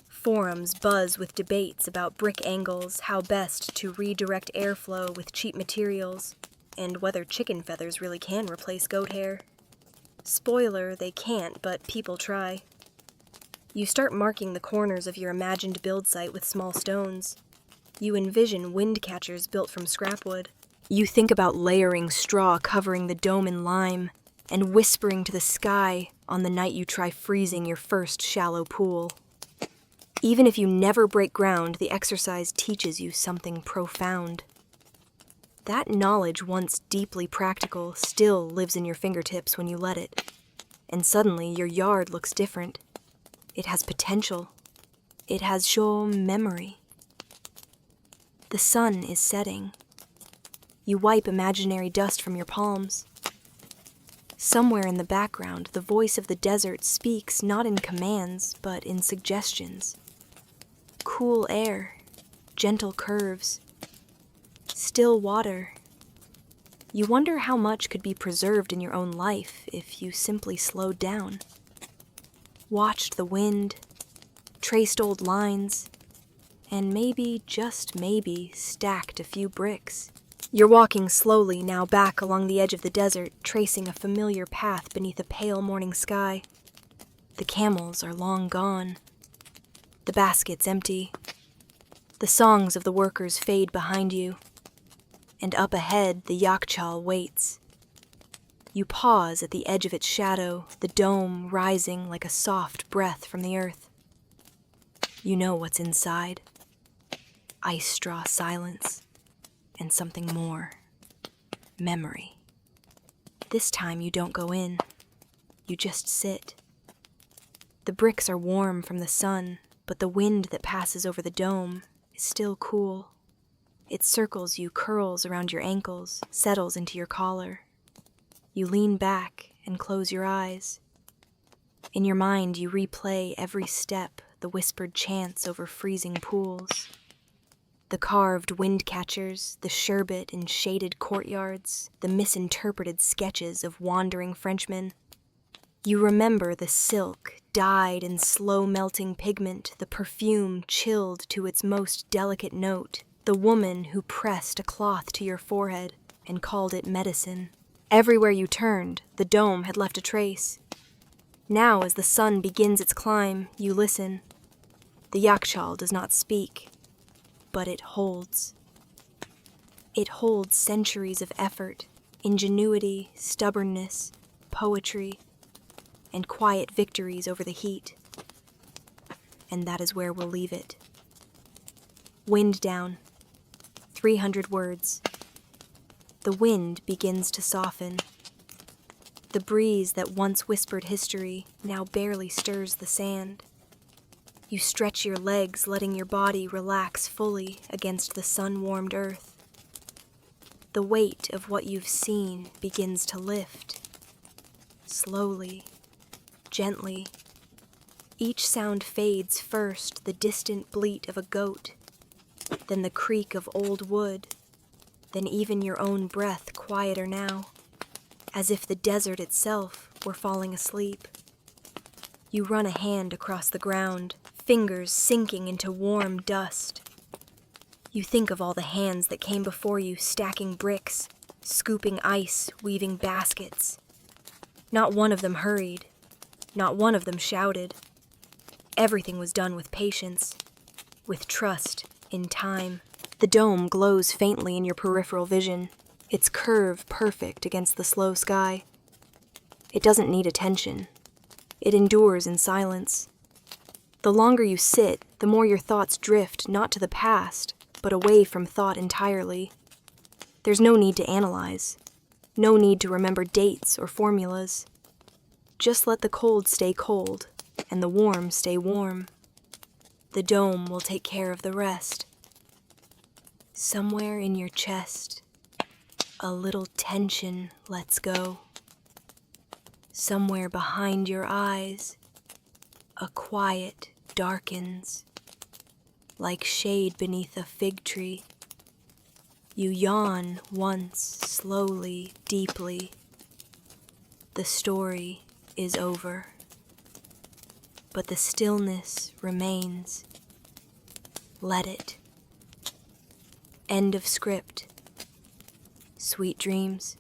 Forums buzz with debates about brick angles, how best to redirect airflow with cheap materials, and whether chicken feathers really can replace goat hair. Spoiler, they can't, but people try. You start marking the corners of your imagined build site with small stones. You envision wind catchers built from scrap wood. You think about layering straw covering the dome in lime and whispering to the sky on the night you try freezing your first shallow pool. Even if you never break ground, the exercise teaches you something profound. That knowledge, once deeply practical, still lives in your fingertips when you let it. And suddenly, your yard looks different. It has potential. It has your memory. The sun is setting. You wipe imaginary dust from your palms. Somewhere in the background, the voice of the desert speaks not in commands, but in suggestions. Cool air, gentle curves, still water. You wonder how much could be preserved in your own life if you simply slowed down. Watched the wind, traced old lines, and maybe, just maybe, stacked a few bricks. You're walking slowly now back along the edge of the desert, tracing a familiar path beneath a pale morning sky. The camels are long gone. The basket's empty. The songs of the workers fade behind you. And up ahead, the yachtchal waits. You pause at the edge of its shadow, the dome rising like a soft breath from the earth. You know what's inside. Ice straw silence, and something more. Memory. This time you don't go in. You just sit. The bricks are warm from the sun, but the wind that passes over the dome is still cool. It circles you, curls around your ankles, settles into your collar. You lean back and close your eyes. In your mind, you replay every step, the whispered chants over freezing pools. The carved wind catchers, the sherbet in shaded courtyards, the misinterpreted sketches of wandering Frenchmen. You remember the silk, dyed in slow-melting pigment, the perfume chilled to its most delicate note, the woman who pressed a cloth to your forehead and called it medicine. Everywhere you turned, the dome had left a trace. Now, as the sun begins its climb, you listen. The yachtchal does not speak, but it holds. It holds centuries of effort, ingenuity, stubbornness, poetry, and quiet victories over the heat. And that is where we'll leave it. Wind down. 300 words. The wind begins to soften. The breeze that once whispered history now barely stirs the sand. You stretch your legs, letting your body relax fully against the sun-warmed earth. The weight of what you've seen begins to lift. Slowly, gently. Each sound fades first, the distant bleat of a goat, then the creak of old wood, then even your own breath quieter now, as if the desert itself were falling asleep. You run a hand across the ground, fingers sinking into warm dust. You think of all the hands that came before you stacking bricks, scooping ice, weaving baskets. Not one of them hurried. Not one of them shouted. Everything was done with patience, with trust, in time. The dome glows faintly in your peripheral vision, its curve perfect against the slow sky. It doesn't need attention. It endures in silence. The longer you sit, the more your thoughts drift not to the past, but away from thought entirely. There's no need to analyze. No need to remember dates or formulas. Just let the cold stay cold, and the warm stay warm. The dome will take care of the rest. Somewhere in your chest, a little tension lets go. Somewhere behind your eyes, a quiet darkens, like shade beneath a fig tree. You yawn once, slowly, deeply. The story is over, but the stillness remains. Let it. End of script. Sweet dreams.